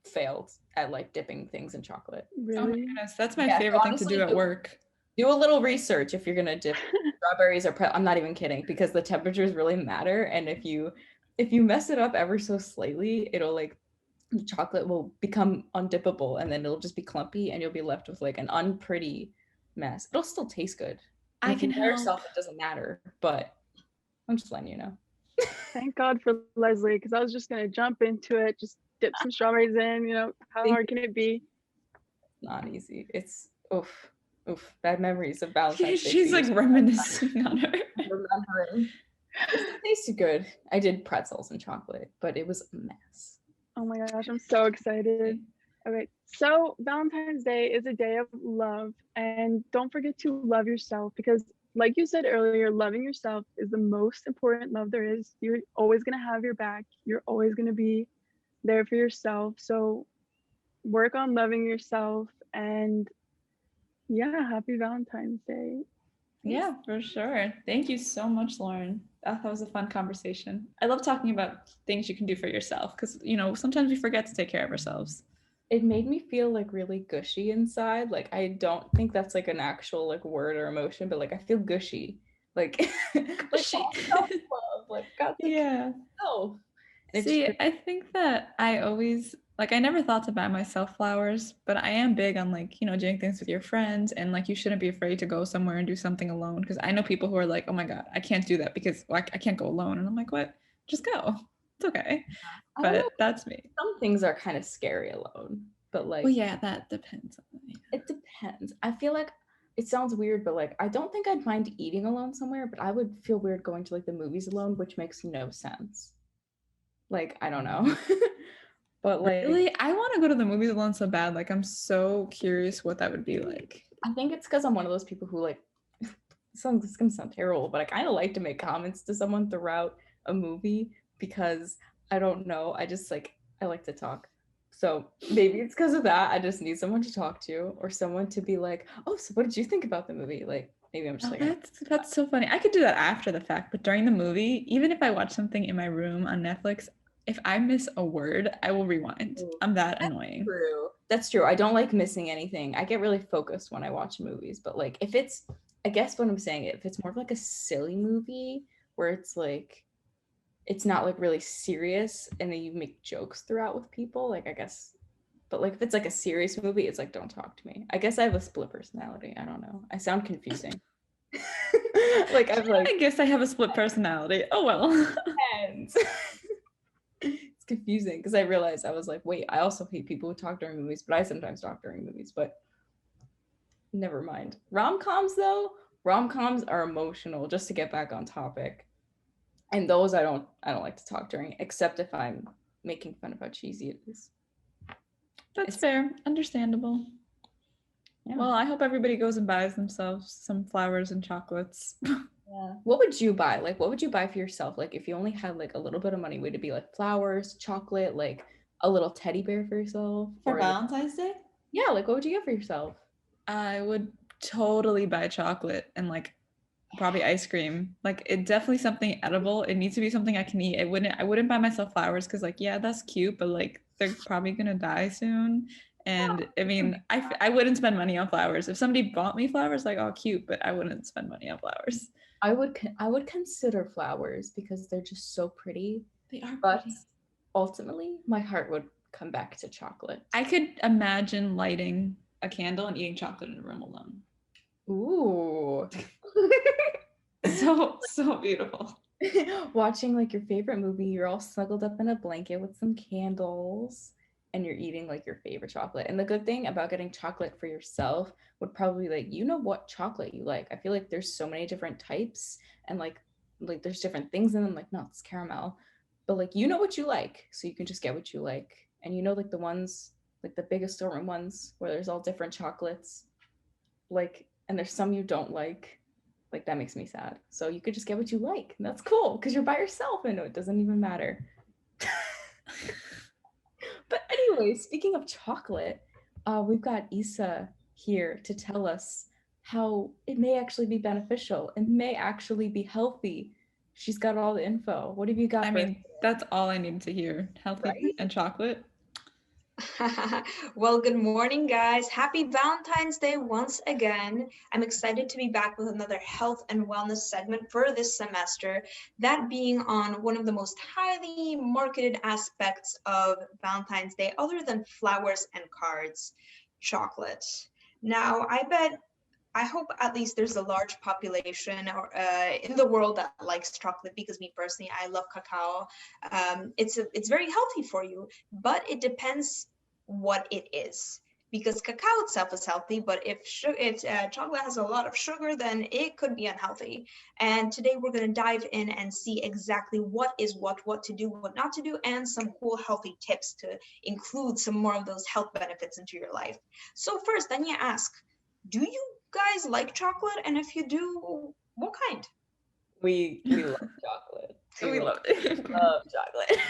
failed at like dipping things in chocolate. Really? Oh my goodness, that's my favorite thing to do at work. Do a little research if you're gonna dip strawberries or I'm not even kidding, because the temperatures really matter, and if you mess it up ever so slightly, it'll like the chocolate will become undippable and then it'll just be clumpy and you'll be left with like an unpretty mess. It'll still taste good. I can help. Yourself, it doesn't matter, but I'm just letting you know. Thank God for Leslie, because I was just gonna jump into it, just dip some strawberries in, you know, how hard can it be? Not easy. It's oof, bad memories of Valentine's Day. She's like reminiscing on her. Remembering. It tasted good. I did pretzels and chocolate, but it was a mess. Oh my gosh, I'm so excited. Okay, so Valentine's Day is a day of love, and don't forget to love yourself, because like you said earlier, loving yourself is the most important love there is. You're always going to have your back. You're always going to be there for yourself. So work on loving yourself, and yeah, happy Valentine's Day. Yeah, for sure. Thank you so much, Lauren. That was a fun conversation. I love talking about things you can do for yourself because, you know, sometimes we forget to take care of ourselves. It made me feel like really gushy inside. Like, I don't think that's like an actual like word or emotion, but like I feel gushy. Like, Gushy. like self-love. Like, got the yeah. self. See, I think that I always like I never thought to buy myself flowers, but I am big on like, doing things with your friends and like you shouldn't be afraid to go somewhere and do something alone because I know people who are like, "Oh my God, I can't do that because I can't go alone." And I'm like, "What? Just go. It's okay." I don't know. But that's me. Some things are kind of scary alone, but like, Well, yeah, that depends on it. it depends. I feel like it sounds weird, but like, I don't think I'd mind eating alone somewhere, but I would feel weird going to like the movies alone, which makes no sense. Like, I don't know. But like, Really, I want to go to the movies alone so bad. Like, I'm so curious what that would be like. I think it's because I'm one of those people who like, this is gonna sound terrible, but I kind of like to make comments to someone throughout a movie because I don't know. I just like, I like to talk. So maybe it's because of that. I just need someone to talk to or someone to be like, "Oh, so what did you think about the movie?" Like, maybe I'm just Oh, like, that's so funny. I could do that after the fact, but during the movie, even if I watch something in my room on Netflix, if I miss a word, I will rewind. I'm that annoying. true. That's true. I don't like missing anything. I get really focused when I watch movies, but like if it's, I guess what I'm saying, if it's more of like a silly movie where it's like, it's not like really serious and then you make jokes throughout with people, like I guess, but like if it's like a serious movie, it's like, don't talk to me. I guess I have a split personality. I don't know. I sound confusing. Like I'm like, I guess I have a split personality. Oh well. hands. It's confusing because I realized I was like, wait, I also hate people who talk during movies, but I sometimes talk during movies, but never mind. Rom-coms though, rom-coms are emotional, just to get back on topic. And those I don't like to talk during, except if I'm making fun of how cheesy it is. That's fair. Understandable. Yeah. Well, I hope everybody goes and buys themselves some flowers and chocolates. Yeah. What would you buy? Like, what would you buy for yourself? Like, if you only had like a little bit of money, would it be like flowers, chocolate, like a little teddy bear for yourself? For Or, Valentine's Day? yeah, like what would you get for yourself? I would totally buy chocolate and like probably ice cream. Like it definitely something edible. It needs to be something I can eat. I wouldn't buy myself flowers because like yeah, that's cute, but like they're probably gonna die soon. And I mean, I wouldn't spend money on flowers. If somebody bought me flowers, like oh cute, but I wouldn't spend money on flowers. I would consider flowers because they're just so pretty. They are But pretty. ultimately, my heart would come back to chocolate. I could imagine lighting a candle and eating chocolate in a room alone. Ooh. So beautiful. Watching like your favorite movie, you're all snuggled up in a blanket with some candles and you're eating like your favorite chocolate. And the good thing about getting chocolate for yourself would probably like, you know what chocolate you like. I feel like there's so many different types and like there's different things in them, like no, it's caramel. But like you know what you like, so you can just get what you like. And you know like the ones, like the big assortment ones where there's all different chocolates. Like, and there's some you don't like that makes me sad. So you could just get what you like. And that's cool because you're by yourself and it doesn't even matter. But anyway, speaking of chocolate, we've got Issa here to tell us how it may actually be beneficial. It may actually be healthy. She's got all the info. What have you got? I mean, that's all I need to hear. Healthy Right? and chocolate. Well, good morning, guys. Happy Valentine's Day once again. I'm excited to be back with another health and wellness segment for this semester, that being on one of the most highly marketed aspects of Valentine's Day, other than flowers and cards, chocolate. Now, I hope at least there's a large population in the world that likes chocolate, because me personally, I love cacao. It's very healthy for you, but it depends what it is, because cacao itself is healthy, but if chocolate has a lot of sugar, then it could be unhealthy. And today we're going to dive in and see exactly what is what to do, what not to do, and some cool healthy tips to include some more of those health benefits into your life. So first, then you ask, do you guys like chocolate? And if you do, what kind? We love chocolate. We love it. love chocolate.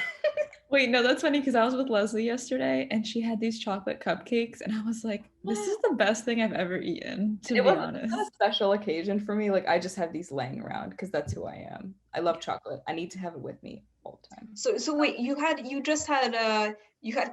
Wait, no, that's funny because I was with Leslie yesterday and she had these chocolate cupcakes and I was like, this is the best thing I've ever eaten, to be honest. It's not a special occasion for me. Like I just have these laying around because that's who I am. I love chocolate. I need to have it with me all the time. So wait, you had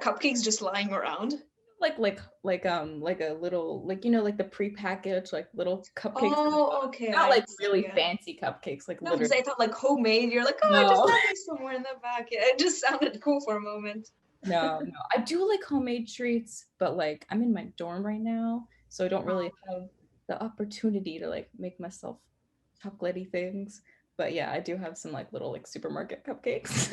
cupcakes just lying around? like a little, like, you know, like the prepackaged like little cupcakes. Oh, okay. Not like see, really yeah. fancy cupcakes, like No, because literally. I thought like homemade. You're like, oh, I just have these somewhere in the back. It just sounded cool for a moment. No. I do like homemade treats, but like I'm in my dorm right now, so I don't really have the opportunity to like make myself chocolatey things. But yeah, I do have some like little like supermarket cupcakes.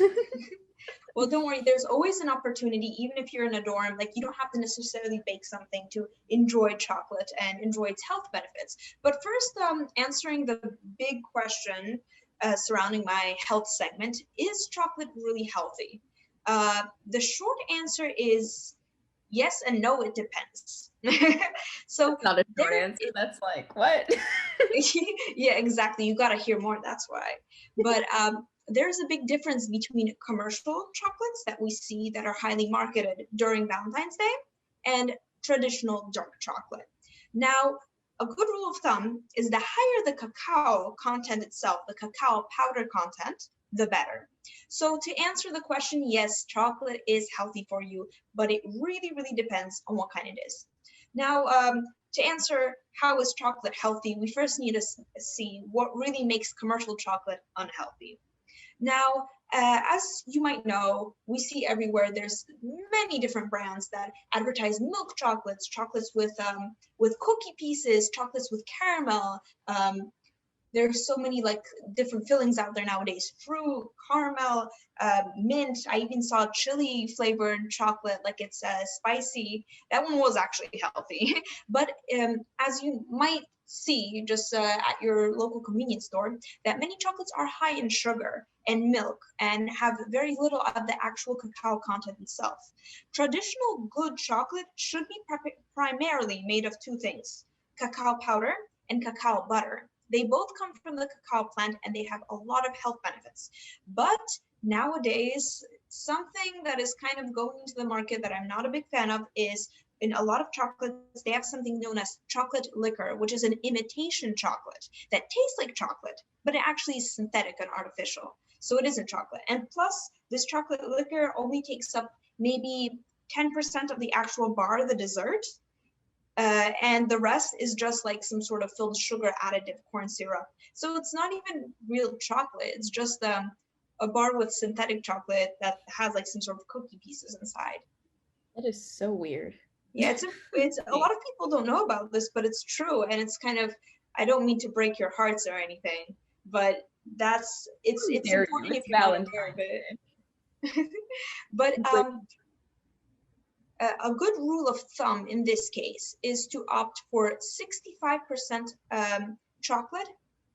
Well, don't worry, there's always an opportunity, even if you're in a dorm, like you don't have to necessarily bake something to enjoy chocolate and enjoy its health benefits. But first, answering the big question surrounding my health segment, is chocolate really healthy? The short answer is yes and no, it depends. So That's not a short answer. That's like, what? yeah, exactly. You got to hear more. That's why. But there's a big difference between commercial chocolates that we see that are highly marketed during Valentine's Day and traditional dark chocolate. Now, a good rule of thumb is the higher the cacao content itself, the cacao powder content, the better. So to answer the question, yes, chocolate is healthy for you, but it really, really depends on what kind it is. Now, to answer how is chocolate healthy, we first need to see what really makes commercial chocolate unhealthy. Now, as you might know, we see everywhere there's many different brands that advertise milk chocolates, chocolates with cookie pieces, chocolates with caramel. There's so many like different fillings out there nowadays: fruit, caramel, mint. I even saw chili flavored chocolate, like it's spicy. That one was actually healthy. But as you might see just at your local convenience store, that many chocolates are high in sugar and milk and have very little of the actual cacao content itself. Traditional good chocolate should be primarily made of two things: cacao powder and cacao butter. They both come from the cacao plant and they have a lot of health benefits. But nowadays, something that is kind of going into the market that I'm not a big fan of is, in a lot of chocolates, they have something known as chocolate liquor, which is an imitation chocolate that tastes like chocolate, but it actually is synthetic and artificial. So it isn't chocolate. And plus, this chocolate liquor only takes up maybe 10% of the actual bar, the dessert. And the rest is just like some sort of filled sugar additive corn syrup. So it's not even real chocolate. It's just a bar with synthetic chocolate that has like some sort of cookie pieces inside. That is so weird. Yeah, it's a lot of people don't know about this, but it's true. And it's kind of, I don't mean to break your hearts or anything, but it's important if you're not aware of it. But a good rule of thumb in this case is to opt for 65% chocolate,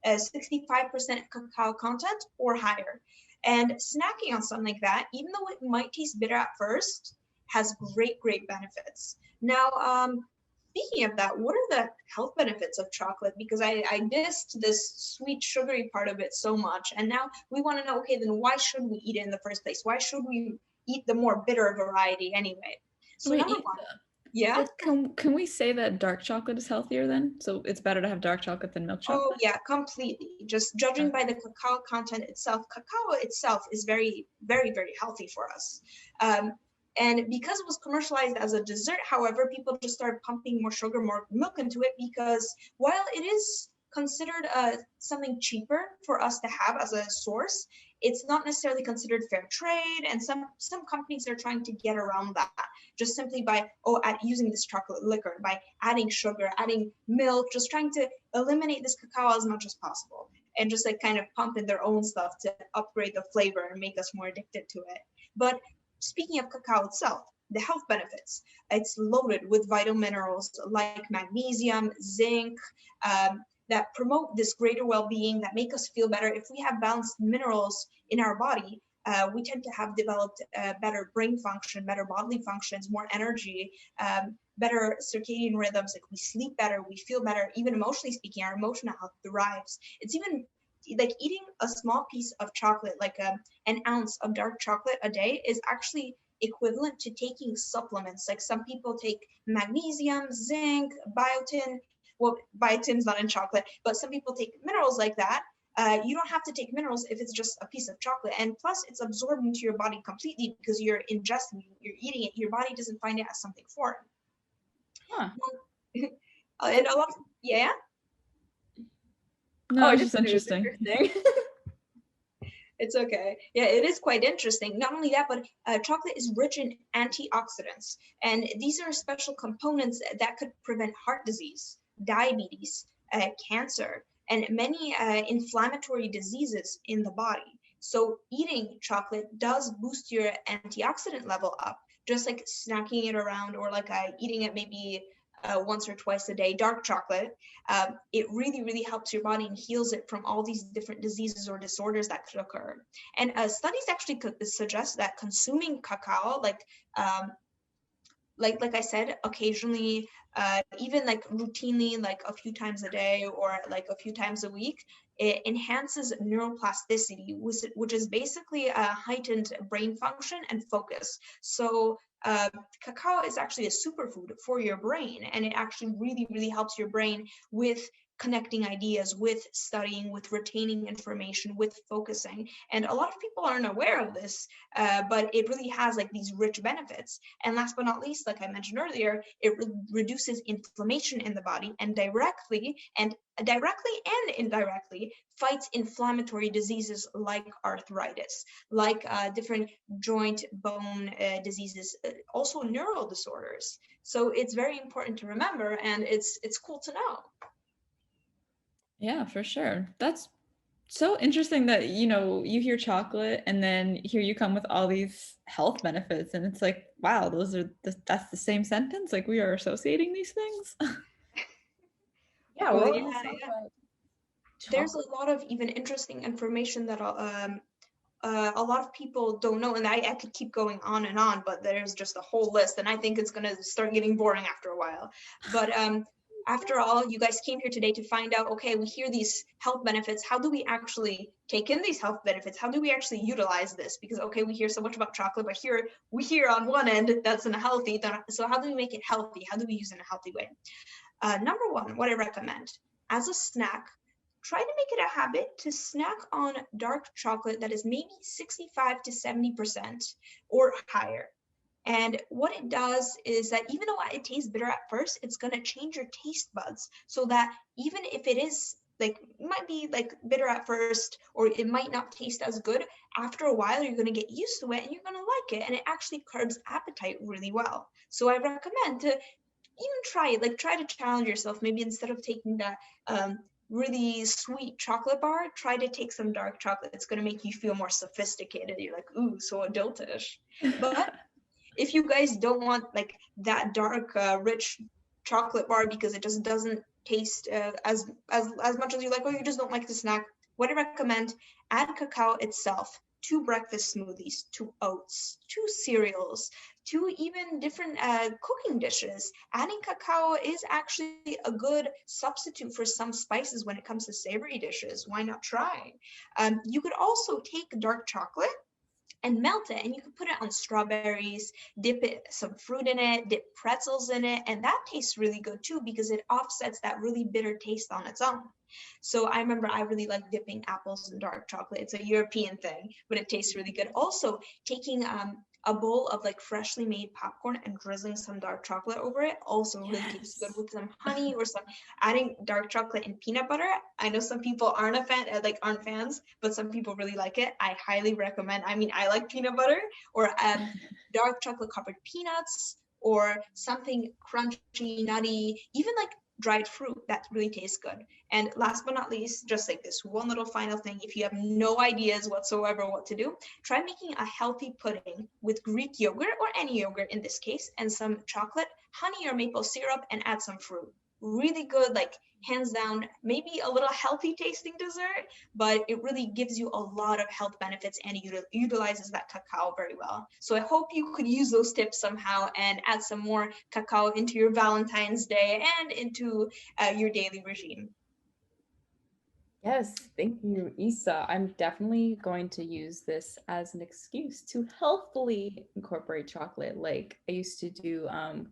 65% cacao content or higher. And snacking on something like that, even though it might taste bitter at first, has great, great benefits. Now, speaking of that, what are the health benefits of chocolate? Because I missed this sweet, sugary part of it so much. And now we want to know, okay, then why should we eat it in the first place? Why should we eat the more bitter variety anyway? So Wait, number one, yeah. Can we say that dark chocolate is healthier then? So it's better to have dark chocolate than milk chocolate? Oh yeah, completely. Just judging by the cacao content itself, cacao itself is very, very, very healthy for us. And because it was commercialized as a dessert, however, people just started pumping more sugar, more milk into it, because while it is considered something cheaper for us to have as a source, it's not necessarily considered fair trade, and some companies are trying to get around that just simply by using this chocolate liquor, by adding sugar, adding milk, just trying to eliminate this cacao as much as possible, and just like kind of pump in their own stuff to upgrade the flavor and make us more addicted to it. But speaking of cacao itself, the health benefits, it's loaded with vital minerals like magnesium, zinc, that promote this greater well-being, that make us feel better. If we have balanced minerals in our body, we tend to have developed better brain function, better bodily functions, more energy, better circadian rhythms. Like we sleep better, we feel better, even emotionally speaking, our emotional health thrives. It's even like eating a small piece of chocolate, like an ounce of dark chocolate a day, is actually equivalent to taking supplements. Like some people take magnesium, zinc, biotin. Well, biotin's not in chocolate, but some people take minerals like that. You don't have to take minerals if it's just a piece of chocolate. And plus, it's absorbed into your body completely because you're ingesting, you're eating it. Your body doesn't find it as something foreign. Huh. And a lot, yeah. No, I it's just just thought it was interesting. It's okay. Yeah, it is quite interesting. Not only that, but chocolate is rich in antioxidants, and these are special components that could prevent heart disease, diabetes, cancer, and many inflammatory diseases in the body. So eating chocolate does boost your antioxidant level up, just like snacking it around or like eating it maybe once or twice a day, dark chocolate. It really, really helps your body and heals it from all these different diseases or disorders that could occur. And studies actually could suggest that consuming cacao, like I said, occasionally, even like routinely, like a few times a day or like a few times a week, it enhances neuroplasticity, which is basically a heightened brain function and focus. So cacao is actually a superfood for your brain, and it actually really, really helps your brain with connecting ideas, with studying, with retaining information, with focusing. And a lot of people aren't aware of this, but it really has like these rich benefits. And last but not least, like I mentioned earlier, it reduces inflammation in the body and directly and indirectly fights inflammatory diseases like arthritis, like different joint bone diseases, also neural disorders. So it's very important to remember, and it's cool to know. Yeah, for sure. That's so interesting that, you hear chocolate and then here you come with all these health benefits. And it's like, wow, that's the same sentence. Like we are associating these things. Yeah, Well, we're yeah, almost talking yeah. about There's chocolate. a lot of even interesting information that a lot of people don't know, and I could keep going on and on, but there's just a whole list, and I think it's gonna start getting boring after a while. But after all, you guys came here today to find out, okay, we hear these health benefits. How do we actually take in these health benefits? How do we actually utilize this? Because, okay, we hear so much about chocolate, but here we hear on one end that's unhealthy. So how do we make it healthy? How do we use it in a healthy way? Number one, what I recommend, as a snack, try to make it a habit to snack on dark chocolate that is maybe 65 to 70% or higher. And what it does is that even though it tastes bitter at first, it's going to change your taste buds so that even if it is like, might be like bitter at first, or it might not taste as good, after a while, you're going to get used to it and you're going to like it. And it actually curbs appetite really well. So I recommend to even try it, like try to challenge yourself. Maybe instead of taking that really sweet chocolate bar, try to take some dark chocolate. It's going to make you feel more sophisticated. You're like, ooh, so adultish. But if you guys don't want like that dark, rich chocolate bar because it just doesn't taste as much as you like, or you just don't like the snack, what I recommend, add cacao itself to breakfast smoothies, to oats, to cereals, to even different cooking dishes. Adding cacao is actually a good substitute for some spices when it comes to savory dishes. Why not try? You could also take dark chocolate and melt it, and you can put it on strawberries, dip some fruit in it, dip pretzels in it, and that tastes really good too because it offsets that really bitter taste on its own. So I remember I really like dipping apples in dark chocolate. It's a European thing, but it tastes really good. Also, taking a bowl of like freshly made popcorn and drizzling some dark chocolate over it also really tastes good with some honey or some adding dark chocolate and peanut butter. I know some people aren't aren't fans, but some people really like it. I highly recommend. I mean, I like peanut butter or dark chocolate covered peanuts or something crunchy, nutty, even like dried fruit that really tastes good. And last but not least, just like this one little final thing, if you have no ideas whatsoever what to do, try making a healthy pudding with Greek yogurt or any yogurt in this case, and some chocolate, honey or maple syrup, and add some fruit. Really good, like hands down, maybe a little healthy tasting dessert, but it really gives you a lot of health benefits and utilizes that cacao very well. So I hope you could use those tips somehow and add some more cacao into your Valentine's Day and into your daily regime. Yes, thank you, Isa. I'm definitely going to use this as an excuse to healthfully incorporate chocolate. Like I used to do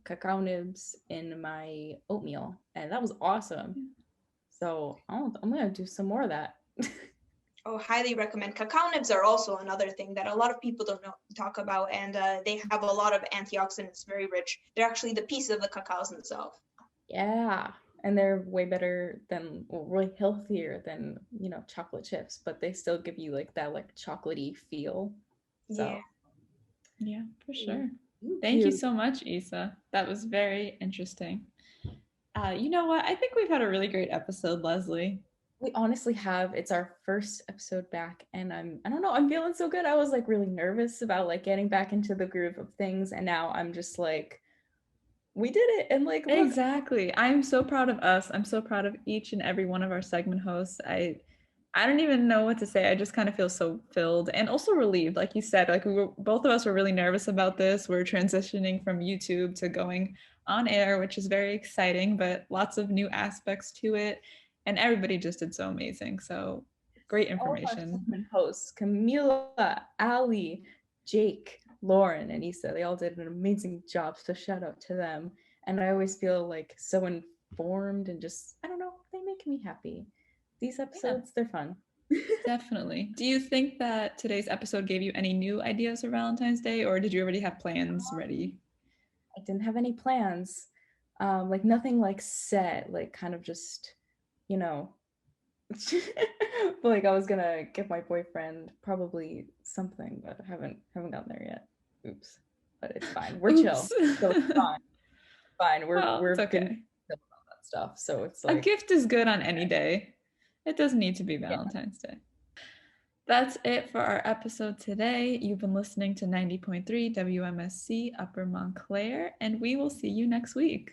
cacao nibs in my oatmeal, and that was awesome. So I'm gonna do some more of that. Oh, highly recommend. Cacao nibs are also another thing that a lot of people don't talk about, and they have a lot of antioxidants, very rich. They're actually the piece of the cacaos themselves. Yeah. And they're way better than, well, way healthier than, chocolate chips, but they still give you like that like chocolatey feel. So Yeah. Yeah, for sure. thank Thank you so much, Issa. That was very interesting. You know what? I think we've had a really great episode, Leslie. We honestly have. It's our first episode back, and I don't know, I'm feeling so good. I was like really nervous about like getting back into the groove of things, and now I'm just like, we did it. And like, look, Exactly. I'm so proud of us. I'm so proud of each and every one of our segment hosts. I don't even know what to say. I just kind of feel so filled and also relieved. Like you said, like both of us were really nervous about this. We're transitioning from YouTube to going on air, which is very exciting, but lots of new aspects to it. And everybody just did so amazing. So great all of our information. segment hosts, Camilla, Allie, Jake, Lauren, and Issa, they all did an amazing job. So shout out to them. And I always feel like so informed and just, I don't know, they make me happy. These episodes, they're fun. Definitely. Do you think that today's episode gave you any new ideas for Valentine's Day, or did you already have plans ready? I didn't have any plans. Like nothing like set, like kind of just, you know, like I was gonna give my boyfriend probably something, but I haven't gotten there yet. Oops. But it's fine. We're chill. So it's fine. Fine. We're It's okay. been chill about that stuff. So it's A like gift is good on any day. It doesn't need to be Valentine's Day. That's it for our episode today. You've been listening to 90.3 WMSC Upper Montclair, and we will see you next week.